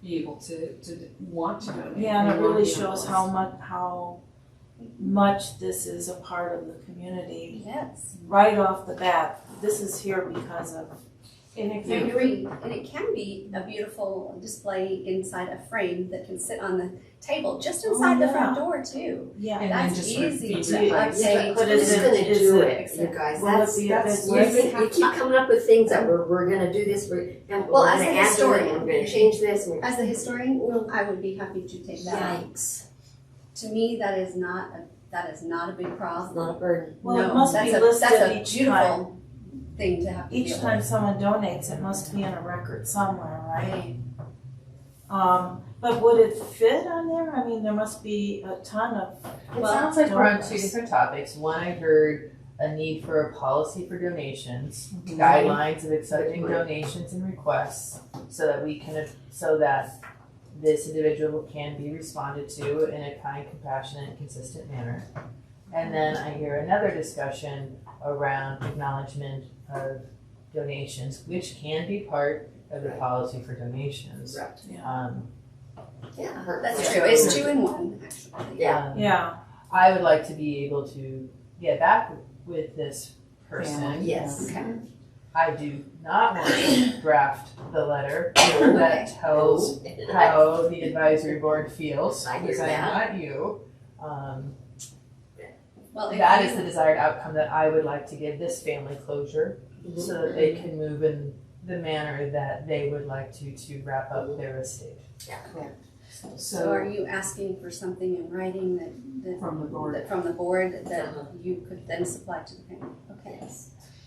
be able to want to donate. Yeah, and it They wanna really be on the shows list. how much this is a part of the community. Yes, Right off the bat, this is here because of, And if I you agree, and it can be a beautiful display inside a frame that can sit on the table, just inside the front door too. yeah. And then That's just sort of easy be to replaced. update. But Who's is it- gonna is do it- it, you guys? Will it That's, be a that's- big you list? think, you keep coming up with things that we're gonna do this, and Well, we're as gonna a add to it, historian- and we're gonna change this, and As the historian, I would be happy to take that on. yikes, To me, that is not a big it's problem. not a burden. Well, it No, must be that's listed a each beautiful time. thing to have to Each deal time with. someone donates, it must be in a record somewhere, right? Right. But would it fit on there? I mean, there must be a ton of, It Well, sounds like we're on two donors. different topics. One, I heard a need for a policy for donations, Mm-hmm. guidelines of accepting donations and requests, so that this individual can be responded to in a kind, compassionate, and consistent manner. And then I hear another discussion around acknowledgement of donations, which can be part of the policy for donations. Right. Um, Yeah. That's true, it's 2 in 1, actually. Yeah. yeah. I would like to be able to get back with this person. Yes. Okay. I do not want to draft the letter No. that tells No. how the advisory board feels, I hear because I'm that. not you. Well, if That you- is the desired outcome that I would like to give this family closure, so that they can move in the manner that they would like to wrap up their estate. So are you asking for something in writing that From the board. from the board that Uh-huh. you could then supply to the family? Okay.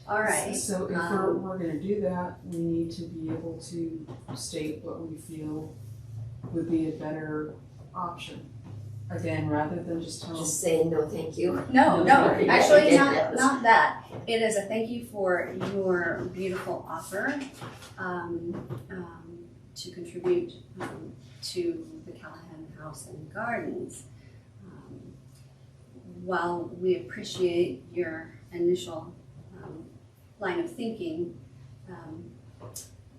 All right. So if we're gonna do that, we need to be able to state what we feel would be a better option. Again, rather than just telling. Just saying no, thank you. No, No, actually yeah. not that. It is a thank you for your beautiful offer to contribute to the Callahan House and Gardens. While we appreciate your initial line of thinking,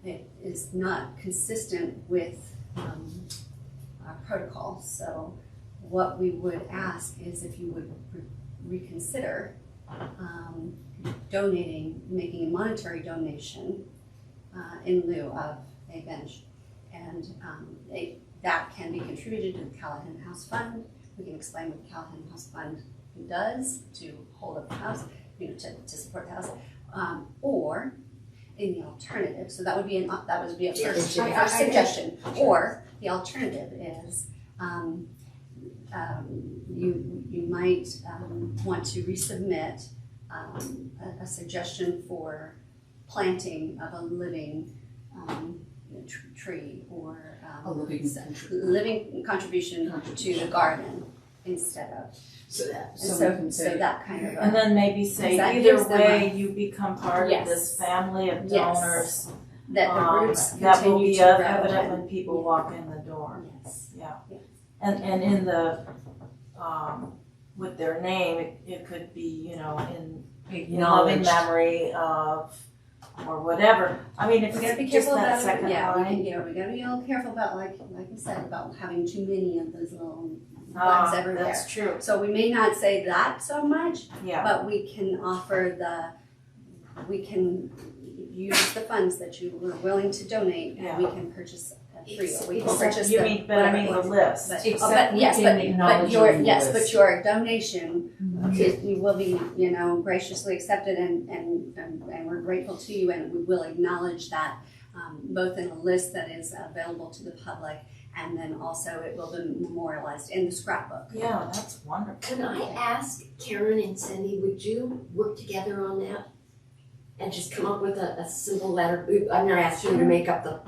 it is not consistent with protocol. So what we would ask is if you would reconsider making a monetary donation in lieu of a bench. And that can be contributed to the Callahan House Fund. We can explain what the Callahan House Fund does to hold up the house, to support the house, or in the alternative. So that would be a first suggestion. Or the alternative is you might want to resubmit a suggestion for planting of a living tree or A living contribution to the garden instead of. So we can So say, that kind of. And then maybe say That either gives them way you become part Yes. of this family of Yes. donors. That the roots That will continue be to grow. evident when people walk in the door. Yes. And in the, with their name, it could be, in loving acknowledged. memory of, or whatever. I mean, if We gotta be it's just careful that about second it. Yeah, we line. gotta be a little careful about, like you said, about having too many of those little flags everywhere. That's true, So we may not say that so much, yeah. but we can offer we can use the funds that you were willing to donate, and we can purchase a tree, or we can purchase You the, mean, but I mean the whatever. list. But, Except we yes, can but acknowledge your, you on the yes, list. but your donation, we will be, graciously accepted, and we're grateful to you, and we will acknowledge that, both in a list that is available to the public, and then also it will be memorialized in the scrapbook. Yeah, that's wonderful. Can I ask Karen and Cindy, would you work together on that? And just come up with a simple letter? I'm not asking you to make up the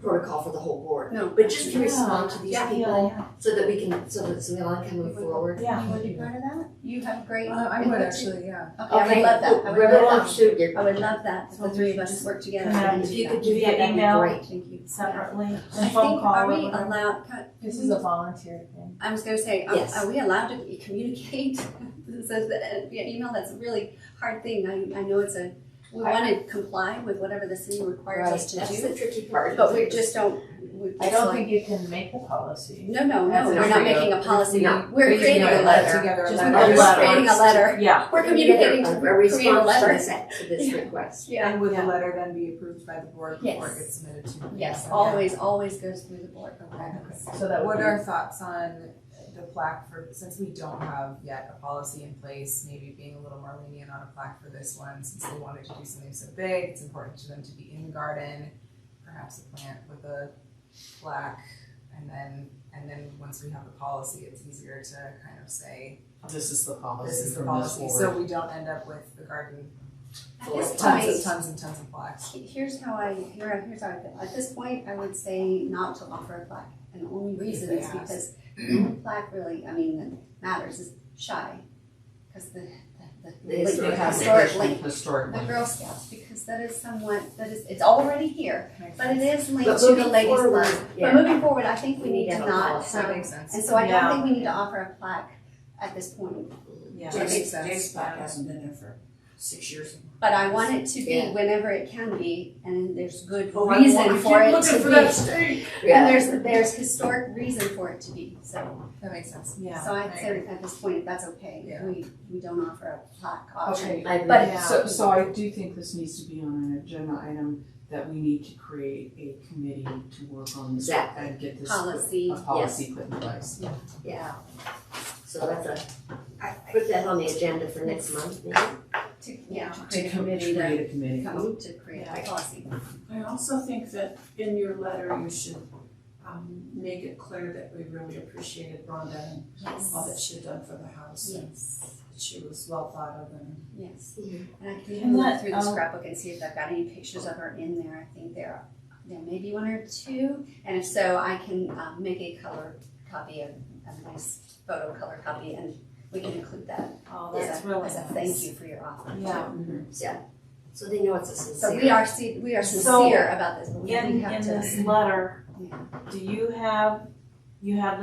protocol for the whole board, No. but just to respond to these people Yeah. so that Samila can move forward. Yeah. You want to be part of that? You have great. I would input. actually, yeah. Okay, I would love that. I would Ribbon love of sugar. I would love that. If So the three of we us just work together. connect. and If do you that. could do Via that, that'd be email. great. Thank you. Separately, I and phone think, call are or we whatever. allowed, This is a volunteer thing. I was gonna say, Yes. are we allowed to communicate? So via email, that's a really hard thing. I know we want to comply with whatever the city requires us to That's do, the tricky part. but we just don't. I don't think you can make the policy. No, That's we're a not free- making a policy. No. We're creating a letter. Together, Just a a We're just letter. creating a letter. Yeah, We're communicating to a create a response letter. to this request. Yeah. And would Yeah. the letter then be approved by the board before Yes. it gets submitted to? Yes, Okay. always goes through the board. Okay. So that would What be- are our thoughts on the plaque since we don't have yet a policy in place, maybe being a little more lenient on a plaque for this one, since they wanted to do something so big, it's important to them to be in the garden, perhaps a plant with a plaque, and then once we have the policy, it's easier to kind of say, this is the policy this is the from this policy, board. so we don't end up with the garden At full this of tons point, and tons and tons of plaques. here's how I feel. At this point, I would say not to offer a plaque. And the only reason is Yes. because the only plaque really, that matters is shy. Because the Historic historic link, Historic. the Girl Scouts, because it's already here, but it is linked But to the moving ladies' forward, club. But yeah. moving forward, I think we need to have a not policy. That have, makes sense. and so I Yeah. don't think we need to offer a plaque at this point. yeah. That makes sense. Dave's plaque hasn't been there for 6 years. But I want it to be Yeah. whenever it can be, and there's good Oh, reason for it to be. steak. And there's historic reason for it to be, so. That makes sense. Yeah. So I'd I say agree. at this point, that's okay, Yeah. we don't offer a plaque option. Okay, I agree. But- Yeah. so I do think this needs to be on an agenda item, that we need to create a committee to work on this Exactly. and get this Policy, a policy put in place. Yeah. So put that on the agenda for next month, maybe? To To create a committee to create a committee. come to create a policy. I also think that in your letter, you should make it clear that we really appreciated Rhonda and Yes. all that she'd done for the house. And Yes, she was well thought of and yes. Mhm. And I can And look that, through the scrapbook and see if I've got any pictures of her in there. I think there may be one or two. And if so, I can make a color copy, a nice photo color copy, and we can include that Oh, that's really as a nice. thank you for your offer. Yeah. So they know it's a So sincere. we are So, sincere about this, but we In have to. this letter, Yeah. do you have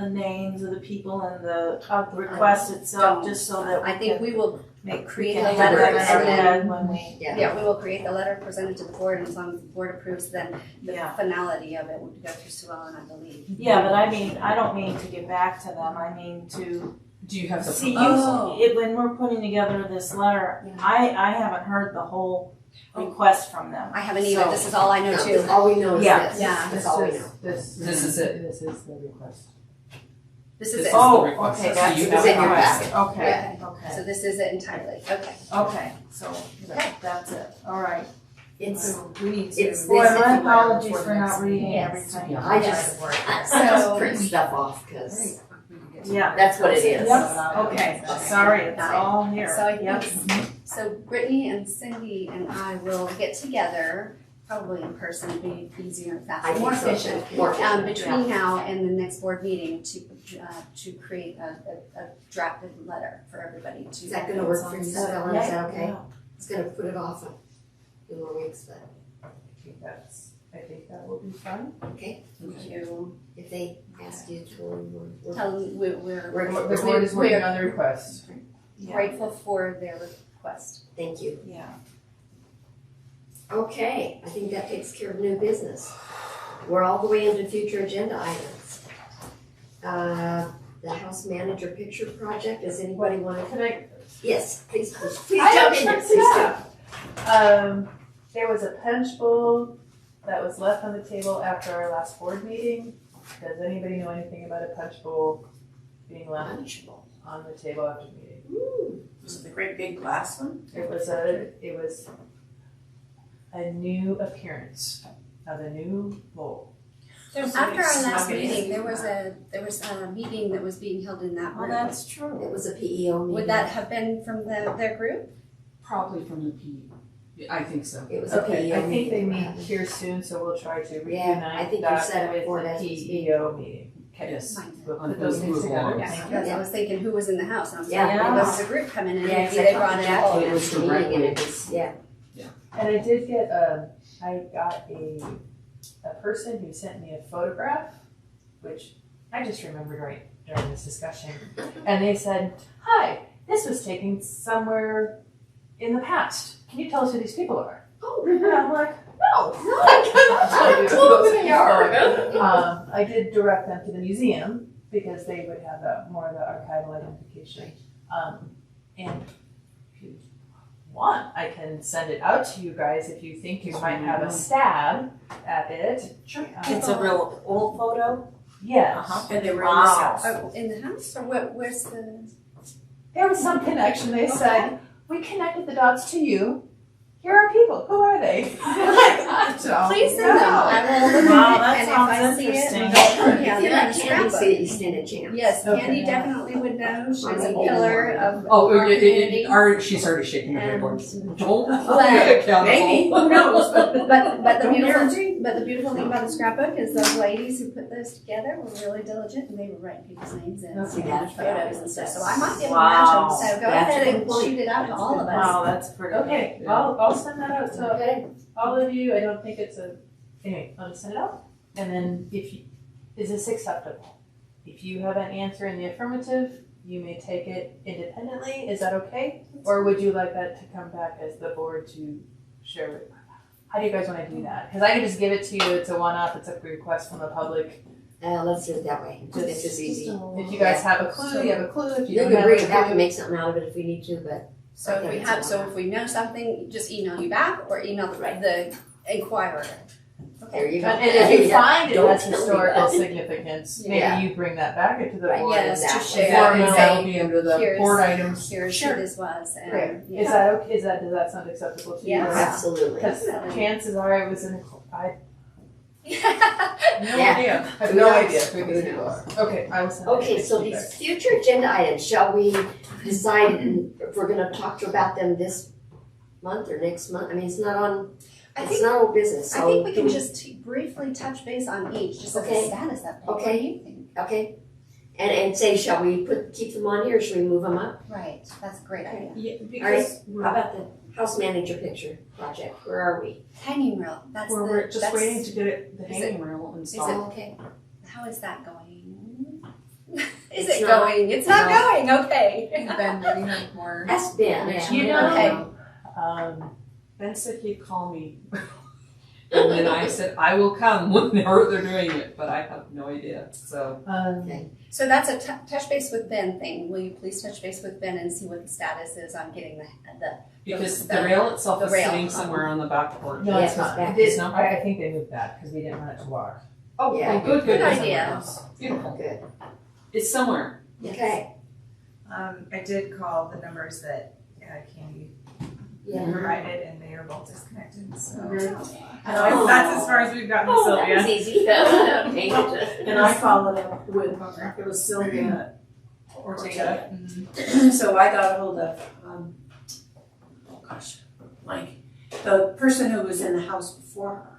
the names of the people and the request itself, just so that I think we will create can a do letter that. and then, when we, yeah, we will create the letter, present it to the board, and as long as the board approves, then the Yeah. finality of it would go through Sue Ellen, I believe. yeah, but I mean, I don't mean to get back to them, I mean to Do you have the see proposal? you, when we're putting together this letter, Yeah. I haven't heard the whole request from them. I haven't either, So- this is all I know No, too. all we know is Yeah. this. Yeah. That's all we know. This is it. This is the request. This is This it. is Oh, the request. okay, So that's you the have in your request. packet. Okay, So okay, this is it entirely, okay. okay, so that's it, all right. It's, So we need to. It's Boy, this my if you apologies for the for next not reading Yes. everything. Yeah. I just So- print stuff off, because Yeah. that's what it is. Yep, okay, sorry, it's all here, So I yep. think, so Brittany and Cindy and I will get together, probably in person, it'd be easier and I faster, think more so, efficient. too. More efficient. Between now and the next board meeting to create a drafted letter for everybody to. Is that gonna work for you, Sue Ellen? Is that okay? Yeah. It's gonna put it off a few more weeks, but, I think that will be fun. okay, You if they ask you to, we're tell them we're The board is working on the request. Yeah. grateful for their request. thank you. Yeah. Okay, I think that takes care of new business. We're all the way into future agenda items. The house manager picture project, does anybody want to? Can I? Yes, please I jump in have there, please jump. There was a punch bowl that was left on the table after our last board meeting. Does anybody know anything about a punch bowl being left Punch bowl. on the table after the meeting? Ooh, Was it the great big glass one? It was a new appearance of a new bowl. After our last Snuck it in. meeting, there was a meeting that was being held in that Oh, room. that's true. it was a PEO meeting. Would that have been from their group? Probably from the P. I think so. It was a Okay, PEO I think they meeting. meet here soon, so we'll try to Yeah, I reunite think you that said it with before the as we speak. PEO meeting. Okay, Yes. Fine. we'll On put those those things move together. along. Yeah, Thank you. because I was thinking who was in the house, and I was Yeah. like, it was a group coming in, Yeah, maybe they brought in Jack all came of to us. the meeting and it was, yeah. And I did get, I got a person who sent me a photograph, which I just remembered right during this discussion. And they said, hi, this was taken somewhere in the past. Can you tell us who these people are? Oh, And I'm like, no. I have a clue who they are. I did direct them to the museum because they would have more of the archival identification. And if you want, I can send it out to you guys if you think you might have a stab at it. Sure. It's a real old photo? Yes. And they were in this house. Oh, in the house, or where's the? There was some connection. They said, we connected the dots to you. Here are people. Who are they? Please send them, I will look Wow, at it, that and if I sounds see it, interesting. yeah, If they're you in let the Candy scrapbook. see it, you stand a chance. Yes, Okay. Candy definitely would know, she's I'm a an old pillar one. of Oh, our community. she's already shaking her head And- going, don't hold Well, me accountable. maybe, who knows? But the Don't beautiful thing about the scrapbook is those ladies who put those together were really diligent, and they were writing people's names in, See, and that's photos and stuff, so I might be able to Wow. match them, so go That's ahead a and good point. shoot it out to all of us. Wow, that's pretty. Okay, Yeah. I'll send that out to Okay, all of you. I don't think it's anyway, I'll just send it out. And then is this acceptable? If you have an answer in the affirmative, you may take it independently. Is that okay? Or would you like that to come back as the board to share with? How do you guys want to do that? Because I can just give it to you. It's a one-off. It's a request from the public. let's do it that way. This is easy. If you guys have a clue, you have a clue. If you You don't can have bring a it back clue, and make something out of it if we need to, but So if we know something, just email you back, or email the inquirer. there you go. and if you Yeah. find it Don't has tell me historical that. significance, Yeah. maybe you bring that back into the Right, board. Yes, to exactly. share And and that'll say, be under the here's- board items. here's Sure. who this was, Okay. and, Is yeah. that okay? Does that sound acceptable to you? Yes. Absolutely. Because chances are I was in. I no Yeah. idea. I have Who no knows? idea who these people are. Okay, I will send. Okay, that so to you these guys. future agenda items, shall we decide if we're gonna talk about them this month or next month? I mean, it's not on, I it's think, not old business, I so. think we do can just briefly touch base on each, just as Okay. a status update. What Okay. do you think? Okay, and say, shall we keep them on here, or should we move them up? Right, that's a great idea. Yeah, All right, because how about the house manager picture project, where are we? Hanging reel, that's we're just that's, waiting to get the is hanging rail Is installed. it okay? How is that going? Is It's it not- going? It's not going, okay. Ben, maybe have more. That's Ben, yeah. You know, Okay. Ben said he'd call me. And then I said, I will come whenever they're doing it, but I have no idea, so. So that's a touch base with Ben thing. Will you please touch base with Ben and see what the status is on getting the Because the- the rail itself the is rail. sitting somewhere on the back porch. No, Yes, it's not. back. This- No? I think they moved that because we didn't want it to walk. Oh, Yeah. oh, good, Good good. idea. Beautiful. Good, It's somewhere. okay, I did call the numbers that Candy yeah. provided, and they are both disconnected, so. Oh. That's as far as we've gotten with Oh, that was Sylvia. easy. Okay. And I followed up with, it was Sylvia Ortega. So I got a hold of, Mike, the person who was in the house before her.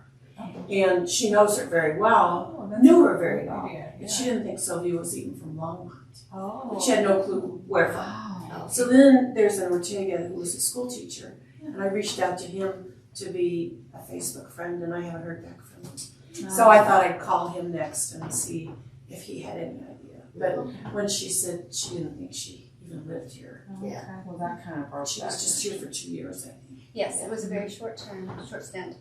And she knows her very well, Oh, that's knew a her very good well. idea, But she didn't think Sylvia was even from Longmont. Oh. She had no clue where from. Wow. So then there's an Ortega who was a school teacher, and I reached out to him to be a Facebook friend, and I haven't heard back from him. So I thought I'd call him next and see if he had any idea. But when she said she didn't think she even lived here, Yeah. Well, that kind of broke she was just here for 2 years, I think. Yes, it was a very short stint,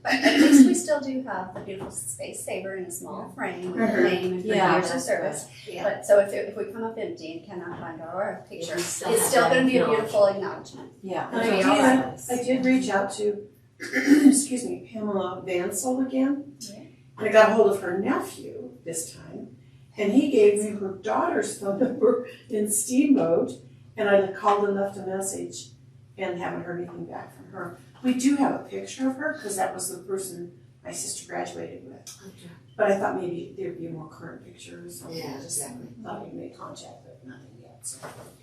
but at least we still do have the beautiful space saver in a small frame with the name and for Yeah, years of that's service. Yeah. But so if we come up empty and cannot find our picture, We it's still have still that going to be a acknowledgement. beautiful acknowledgement. Yeah. And It'll be I all right. did, I did reach out to, excuse me, Pamela Vansel again. Yeah. And I got a hold of her nephew this time, and he gave me her daughter's phone number in Steamboat, and I called and left a message and haven't heard anything back from her. We do have a picture of her, because that was the person my sister graduated with. But I thought maybe there'd be a more current picture or something. Yeah, I just exactly. thought we made contact, but nothing yet, so.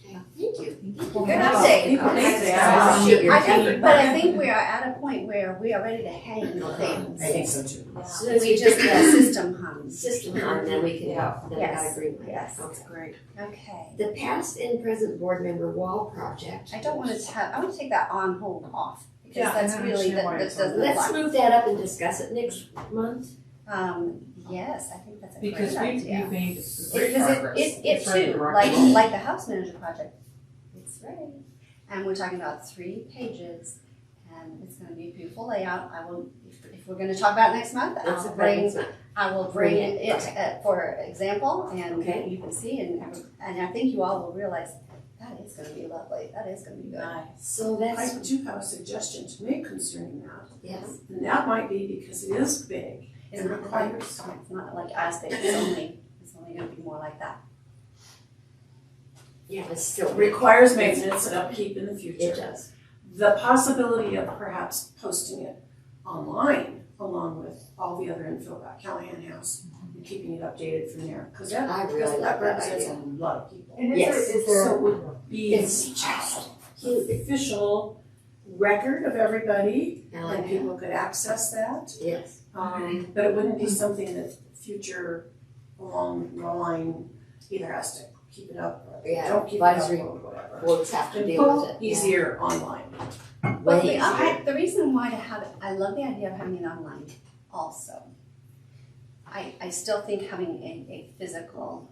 Okay, thank you. Good update. Yeah. Appreciate your I think, feedback. but I think we are at a point where we are ready to hang things. I think so too. As soon as We just need a system hung. system on, then we can help. Then I Yes. agree with that. Yes. Okay. Great. Okay. The past and present board member wall project. I don't want to I want to take that on hold off because Yeah, that's I really, understand why that it's doesn't Let's apply. move that up and discuss it next month. Yes, I think that's a Because great we've idea. made Because great progress. it It's ready too, to rock like, and roll. like the house manager project, it's ready. And we're talking about 3 pages, and it's gonna be a beautiful layout. I will, if we're gonna talk about it next month, That's I'll a bring, next month. I will bring it for example, and Okay. you can see, and I think you all will realize, that is gonna be lovely, that is gonna be good. Nice. So that's, I do have a suggestion to make concerning that, yes, and that might be because it is big. It's not requires- it's not like as big, it's only gonna be more like that. yeah, it's still. Requires maintenance and upkeep in the It future. does. The possibility of perhaps posting it online along with all the other info about Callahan House and keeping it updated from there, because that, I really like that represents idea. a lot of people. And Yes. So it would be It's just huge. official record of everybody, I like and that. people could access that. Yes. But it wouldn't be something that future along the line either has to keep it up or Yeah, don't keep it up advisory or whatever. Boards have to And deal with both it. easier online. Yeah. But Way easier. the reason why to have it, I love the idea of having it online also. I still think having a physical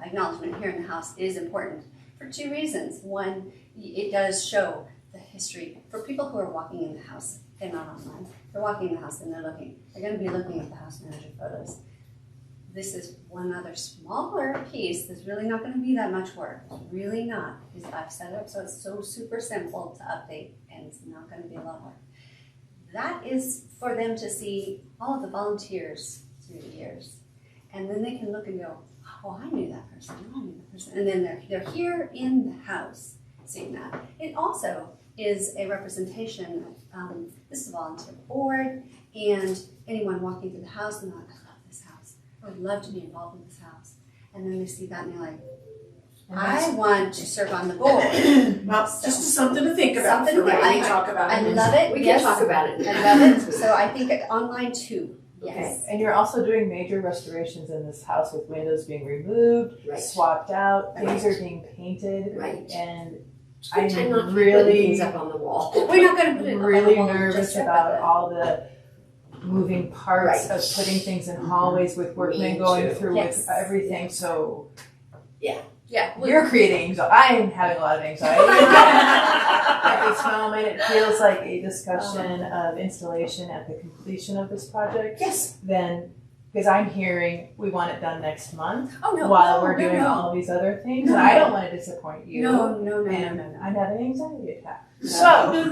acknowledgement here in the house is important for 2 reasons. One, it does show the history. For people who are walking in the house, they're not online. They're walking in the house and they're looking. They're going to be looking at the house manager photos. This is one other smaller piece that's really not going to be that much work. It's really not. Because I've set it up so it's so super simple to update and it's not going to be a lot of work. That is for them to see all of the volunteers through the years. And then they can look and go, oh, I knew that person, oh, I knew that person. And then they're here in the house seeing that. It also is a representation of, this is a volunteer board, and anyone walking through the house and they're like, I love this house. I would love to be involved with this house. And then they see that and they're like, I want to serve on the board. Well, just something to think about Something for to- when we talk about I it. love it. We can Yes. talk about it. I love it. So I think online too. Yes. Okay. And you're also doing major restorations in this house with windows being removed, Right. swapped out, things Right. are being painted, Right. and Good time not I'm to be putting really, things up on the wall. We're not going to put it up on the really wall nervous just yet, about but- all the moving parts of putting things in hallways with workmen Me going too. through Yes. with everything, so Yeah. you're creating anxiety. I'm having a lot of anxiety. At this moment, it feels like a discussion of installation at the completion of this project. Yes. Then, because I'm hearing we want it done next month Oh, no. while no, we're doing no. all these other things. No. And I don't want to disappoint you. No. And I'm having an anxiety attack. So, Oh, that's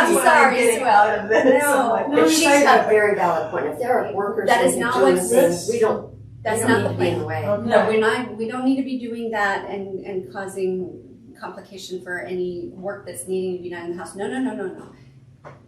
I'm what sorry, I'm getting Sue. out of this. No. I'm like, But "Oh, she's shit." got a very valid point. If there are workers That that is are not doing what's- things, we don't That's we not don't the need to be in plan. the way. No, we don't need to be doing that and causing complication for any work that's needing to be done in the house. No.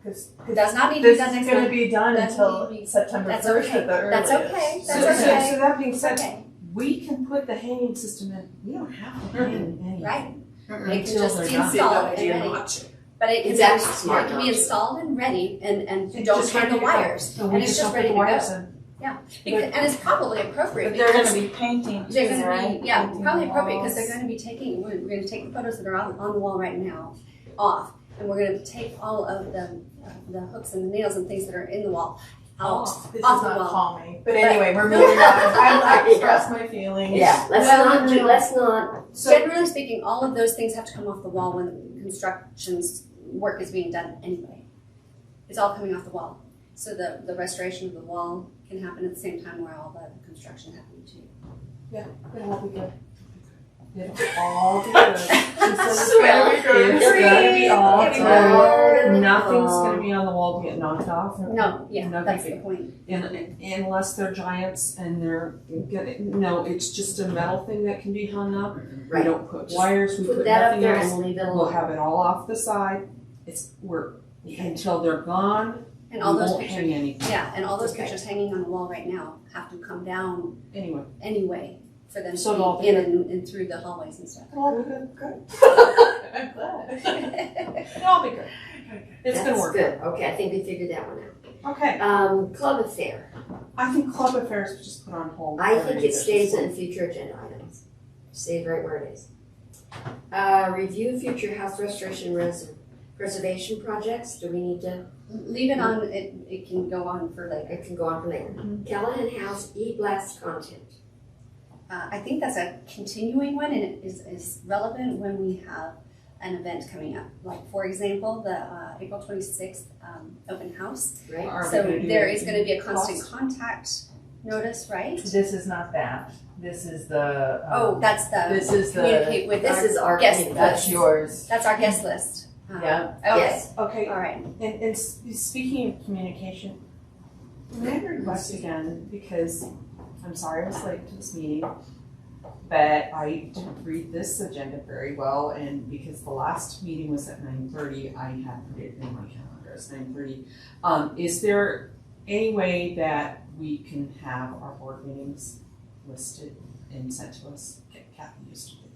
Because Does not need to be this done is next going to month. be done Doesn't until need to be- September That's 1st okay. at the earliest. That's okay. So, That's so, okay. so that being It's said, okay. we can put the hanging system in, we don't have to hang anything. Right. It can Until just they're be done. installed and idea ready. not to. But it can It's be, actually smart it can be not to. installed and ready and And don't just turn ready the to go. wires. So And we it's just just don't ready put to the wires go. in. And it's probably appropriate But they're because gonna be painting they're too, gonna right? be, yeah, Painting probably the appropriate because walls. they're gonna be taking, we're gonna take the photos that are on the wall right now off. And we're gonna take all of the hooks and the nails and things that are in the wall out. This is Off the not wall. calming. But anyway, we're moving on. I express my feelings. Yeah, let's not. So generally speaking, all of those things have to come off the wall when construction's work is being done anyway. It's all coming off the wall. So the restoration of the wall can happen at the same time where all the construction happened too. It'll all be good. It'll all be good. She said it's gonna be good. It's gonna be all It's done. all Nothing's done. gonna be on the wall to get knocked off. No, yeah, No that's big the point. Unless they're giants and they're no, it's just a metal thing that can be hung up. We Right. don't put wires, we Put put that up nothing there else. and leave it We'll alone. have it all off the side. Until they're gone, And all we those won't pictures, hang anything. yeah, and all those Okay. pictures hanging on the wall right now have to come down Anyway, anyway for them So it'll all to be be in and through the hallways and stuff. it'll all be good. Good. I'm glad. It'll all be good. It's That's gonna work. good. Okay, I think we figured that one Okay. out. Club affair. I think club affairs was just put on hold. I for think any it stays business. in future agenda items. Stays right where it is. Review future house restoration preservation projects. Do we need to? Leave it on, it can go on for later. It can go on for later. Callahan House e-blast content. I think that's a continuing one and it is relevant when we have an event coming up. Like for example, the April 26th open house. Right? Are we So gonna do there it is gonna be a constant cost? contact notice, right? This is not that. This is the. Oh, that's the This is the. communicate with This is our guest communication. That's yours. That's our guest list. Yeah. Okay, Yes. Okay, all right. and speaking of communication, may I request again, because I'm sorry I was late to this meeting, but I didn't read this agenda very well, and because the last meeting was at 9:30, I had put it in my calendar as 9:30. Is there any way that we can have our board meetings listed and sent to us? Kathy used to do that.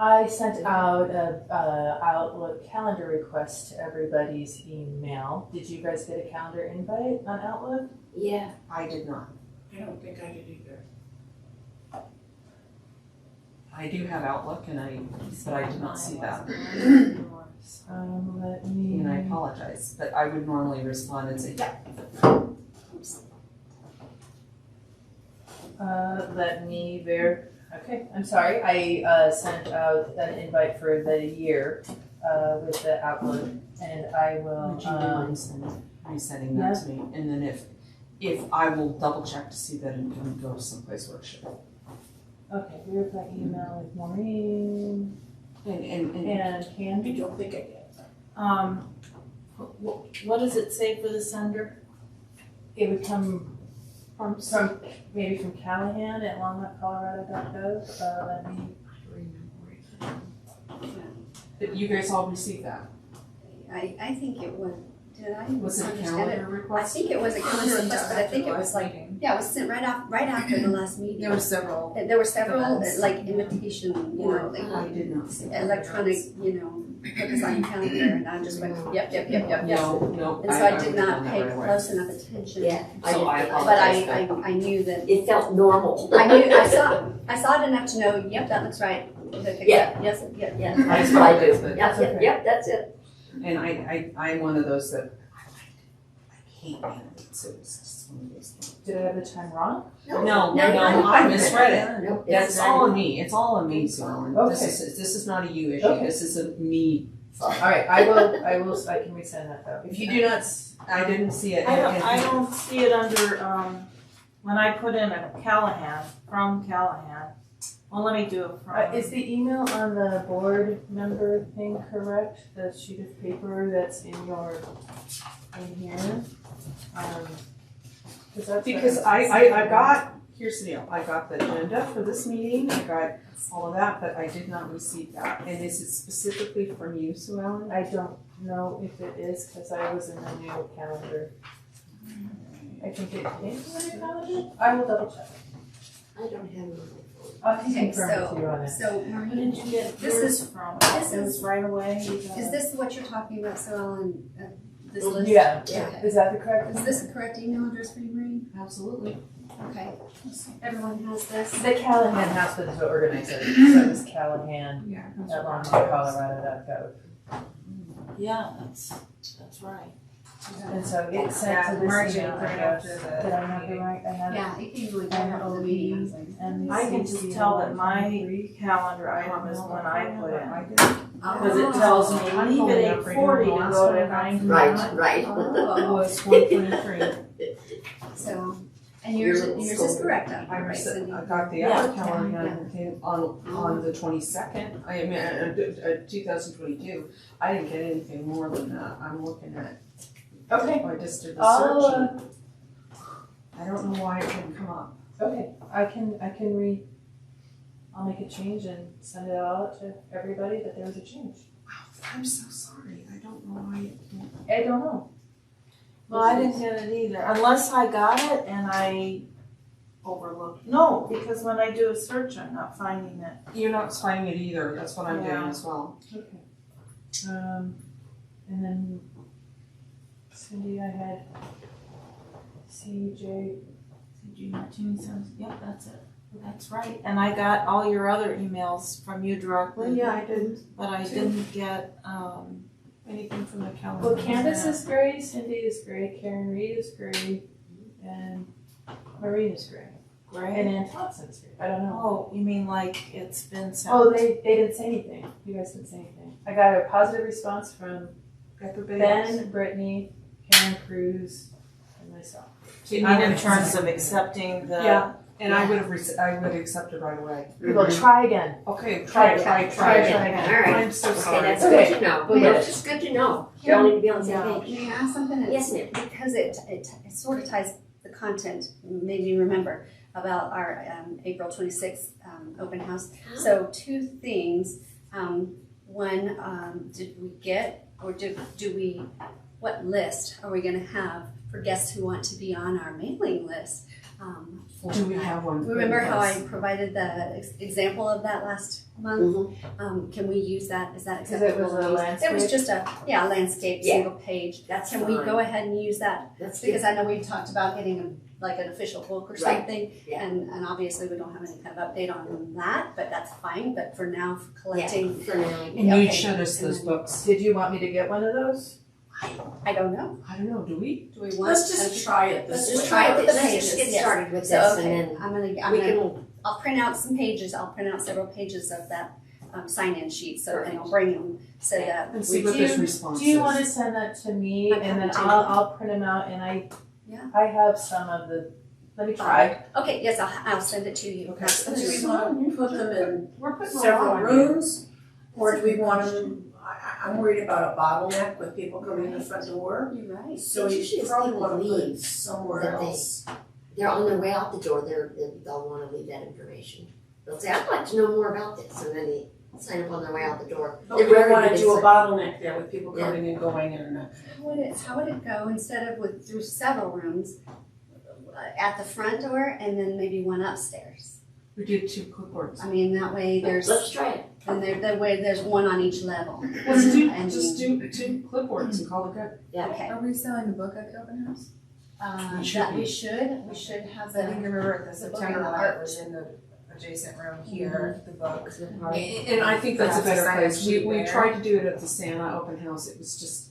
I sent out a Outlook calendar request to everybody's email. Did you guys get a calendar invite on Outlook? Yeah. I did not. I don't think I did either. I do have Outlook, but I did not see that. Let me. And I apologize, but I would normally respond and say, yeah. Let me okay, I'm sorry. I sent out an invite for the year with the Outlook, and I will. Would you mind resending that to me? And then if I will double check to see that it can go someplace where it should. Okay, verify email with Maureen And and I Candy. don't think I did. What does it say for the sender? It would come from maybe from Callahan at longmontcolorado.gov. Let me. but you guys all received that? I think it was, did I Was it a understand it? calendar I request? think it was a calendar request, but I think it was like, yeah, it was sent right after the last meeting. There were several. There were several, events. like invitation, you know, like I did not see that. electronic, you know, put this on your calendar, and I just went, yep. No. And so I did would've not done that pay right away. close enough attention. Yeah. So I did. But apologize. I knew that, It felt normal. I saw it enough to know, yep, that looks right. Yeah. Yes, yeah. Yeah, that's what I do. But- Yep, okay. yep, that's it. And I'm one of those that I hate mandates, so it's just one of those things. Did I have the time wrong? No, I misread it. No, That's all on me, it's all on me, Sue Ellen. Okay. This is not a you issue, Okay. this is a me. All right, I can resend that though. If you do not, I didn't see it. I don't see it under, when I put in a Callahan, from Callahan, well, let me do it from. Is the email on the board member thing correct? The sheet of paper that's in here? Because I got, here's the deal, I got the agenda for this meeting, I got all of that, but I did not receive that. And is it specifically from you, Sue Ellen? I don't know if it is, because I was in the new calendar. I think it is in the new calendar? I will double check. I don't have it on my phone. I can Okay, confirm with you on it. So Where Maureen, did you get This yours is- from? this It was is- right away, you got is it. this what you're talking about, so Ellen, this list? Yeah, Okay. is that the correct? Is this the correct email address for you, Maureen? Absolutely. Okay, everyone has this? The Callahan House Board is what organized it, so it was Callahan Yeah. at longmontcolorado.gov. Yeah, that's right. And so it sent to this March email 8th, right address. after Did the I have the right? I have Yeah, it came like right after the meeting, I was like. and I can just tell that my calendar item is when I put it. I did. Because it tells me leave at 8:40 to go to 9:00. Right. Oh, Was 123. so, and yours You're is scolded. correct, I right, received, Cindy? I got the Yeah. other calendar on the 22nd, I mean, 2022. I didn't get anything more than that, I'm looking at, Okay, I just did the I'll, searching. I don't know why it didn't come up. okay, I'll make a change and send it out to everybody that there was a change. Wow, I'm so sorry, I don't know why it didn't. I don't know. Well, I didn't get it either, unless I got it and I overlooked. No, because when I do a search, I'm not finding it. You're not finding it either, that's what I'm doing Yeah. as well. Okay. And then Cindy, I had CJ. CG Martini says, yep, that's it. That's right. And I got all your other emails from you directly. Yeah, I did. But I didn't get, anything from the calendar. Well, Candace is gray, Cindy is gray, Karen Reed is gray, and Maureen is gray. Right? And Ann Thompson's gray. I don't know. Oh, you mean like it's been sent? Oh, they didn't say anything. You guys didn't say anything. I got a positive response from Everybody else. Ben, Brittany, Karen Cruz, and myself. So you I'm need in a- terms of accepting the. Yeah. And I would have, I would have accepted right away. Well, try again. Okay, Try try again. again. All right. I'm so Okay, sorry. that's Okay. good to know. Good. That's just good to know. You all need to be on the Yeah. same page. May I ask something? Yes, ma'am. Because it sort of ties the content, made me remember about our April 26th open house. So two things. One, did we get, or do we, what list are we gonna have for guests who want to be on our mailing list? For Do we that? have one? Remember how I provided the example of that last month? Mhm. Can we use that? Is that Because it acceptable? was a landscape. It was just a landscape, Yeah. single page. That's Can we fine. go ahead and use that? That's Because good. I know we talked about getting an official book or Right. something. Yeah. And obviously we don't have any kind of update on that, but that's fine. But for now, for collecting, For now. And you Okay. showed us those books. Did you want me to get one of those? I don't know. I don't know, do we? Do we want? Let's just try it Let's this just way. try it. Let's pages, just get yes. started with So, this okay, and I'm then gonna, we can, I'll print out some pages. I'll print out several pages of that sign-in sheet. So, and Perfect. I'll bring them so that And see we what do. this response is. Do you want to send that to me I'm and then happy to. I'll print them out and I have some of the, let me try. Okay, yes, I'll send it to you. Okay. Do we want to put them in We're putting a several lot on rooms? Or do we want them, I'm worried about a bottleneck with people coming in the front door. You're right. So It's you usually as probably people want to put leave it somewhere that they- else. they're on their way out the door, they'll wanna leave that information. They'll say, I'd like to know more about this, and then they sign up on their way out the door. But we They're don't want ready to to do a say- bottleneck there with people Yeah. coming and going and How would it go instead of through several rooms at the front door and then maybe one upstairs? We did 2 clipboards. I mean, that way Let's try it. that way there's one on each level. Let's do, And- just do 2 clipboards and call it good. Okay. Are we selling the book at the open house? We should That be. we should have I think I the, remember the The book September and the one, art. it was in the adjacent room here, the book. And I think that's a Perhaps a better sign-up place. sheet We there. tried to do it at the Santa open house, it was just,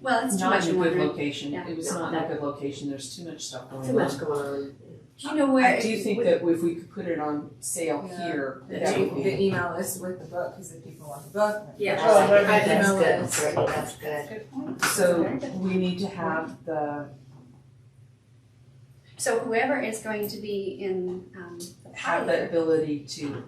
Well, it's too not much in in a one good room. location. Yeah. It was not in a good location. There's too much stuff going on. Too much going on. Do you know where? I do think that if we could put it on sale Yeah. here, The, that would be. the email list with the book, because if people want the book. then- Yeah. That's Oh, good, right. that's Email good, list. Brittany, that's good. Good point. So Very good. we need to have the, So whoever is going to be in the have the pilot, ability to,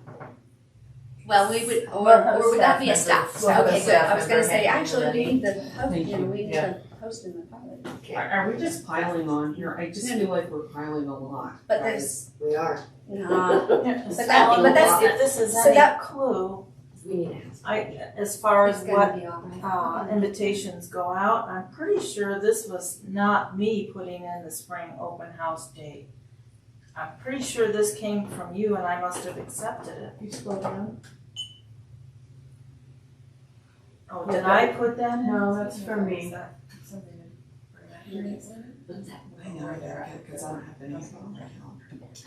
well, we would, We'll have or would that be a staff staff? member. We'll have a Okay, good. staff I was gonna member say, handling actually, we it. need the host, Thank you know, you. we need Yeah. the host in the pilot. are we just piling on here? I just feel like we're piling a lot. But there's We are, not, But that's- if this is so any that- clue, we need to ask. as far as it's what gonna be all right. invitations go out, I'm pretty sure this was not me putting in the spring open house date. I'm pretty sure this came from you and I must have accepted it. You scroll down? Oh, did I put that in? No, that's for me. Is that something to bring up here? What's that? I know, because I don't have anything on my calendar.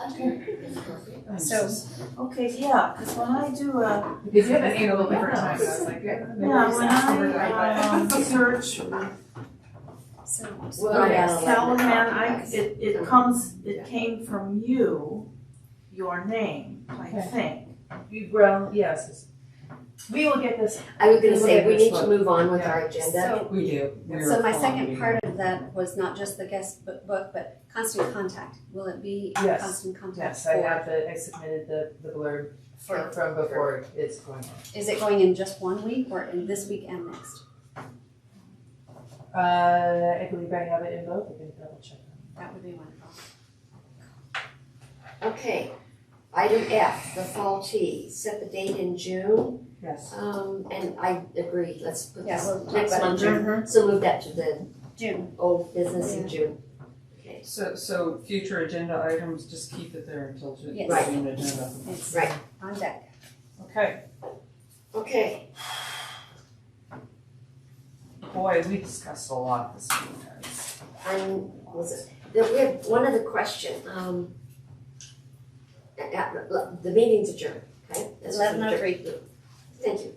Okay. So- Okay, yeah, because when I do a, Because you have an angle different time, so I was like, yeah, when I search So, Well, yeah. Callahan, it came from you, your name, I Okay. think. Well, yes. We will get this. I was gonna We'll say, get we this need to one. move on with our agenda. so, We do. We're so my following second you. part of that was not just the guest book, but constant contact. Will it be Yes. constant contact Yes, for? I submitted the blurb for- from before it's going on. Is it going in just 1 week or in this week and next? I believe I have it in both, I can double check. That would be wonderful. Okay, item F, the fall tea, set the date in June, Yes. and I agree, let's put Yeah, this we'll talk next about it month, in June. so move that to the June. old business in June. Okay, So future agenda items, just keep it there until June Yes. Right. agenda. It's Right. on deck. Okay, okay, boy, we discussed a lot this week, guys. was it, we had one other question, the meeting's adjourned, okay? That's just 11:03. Thank you.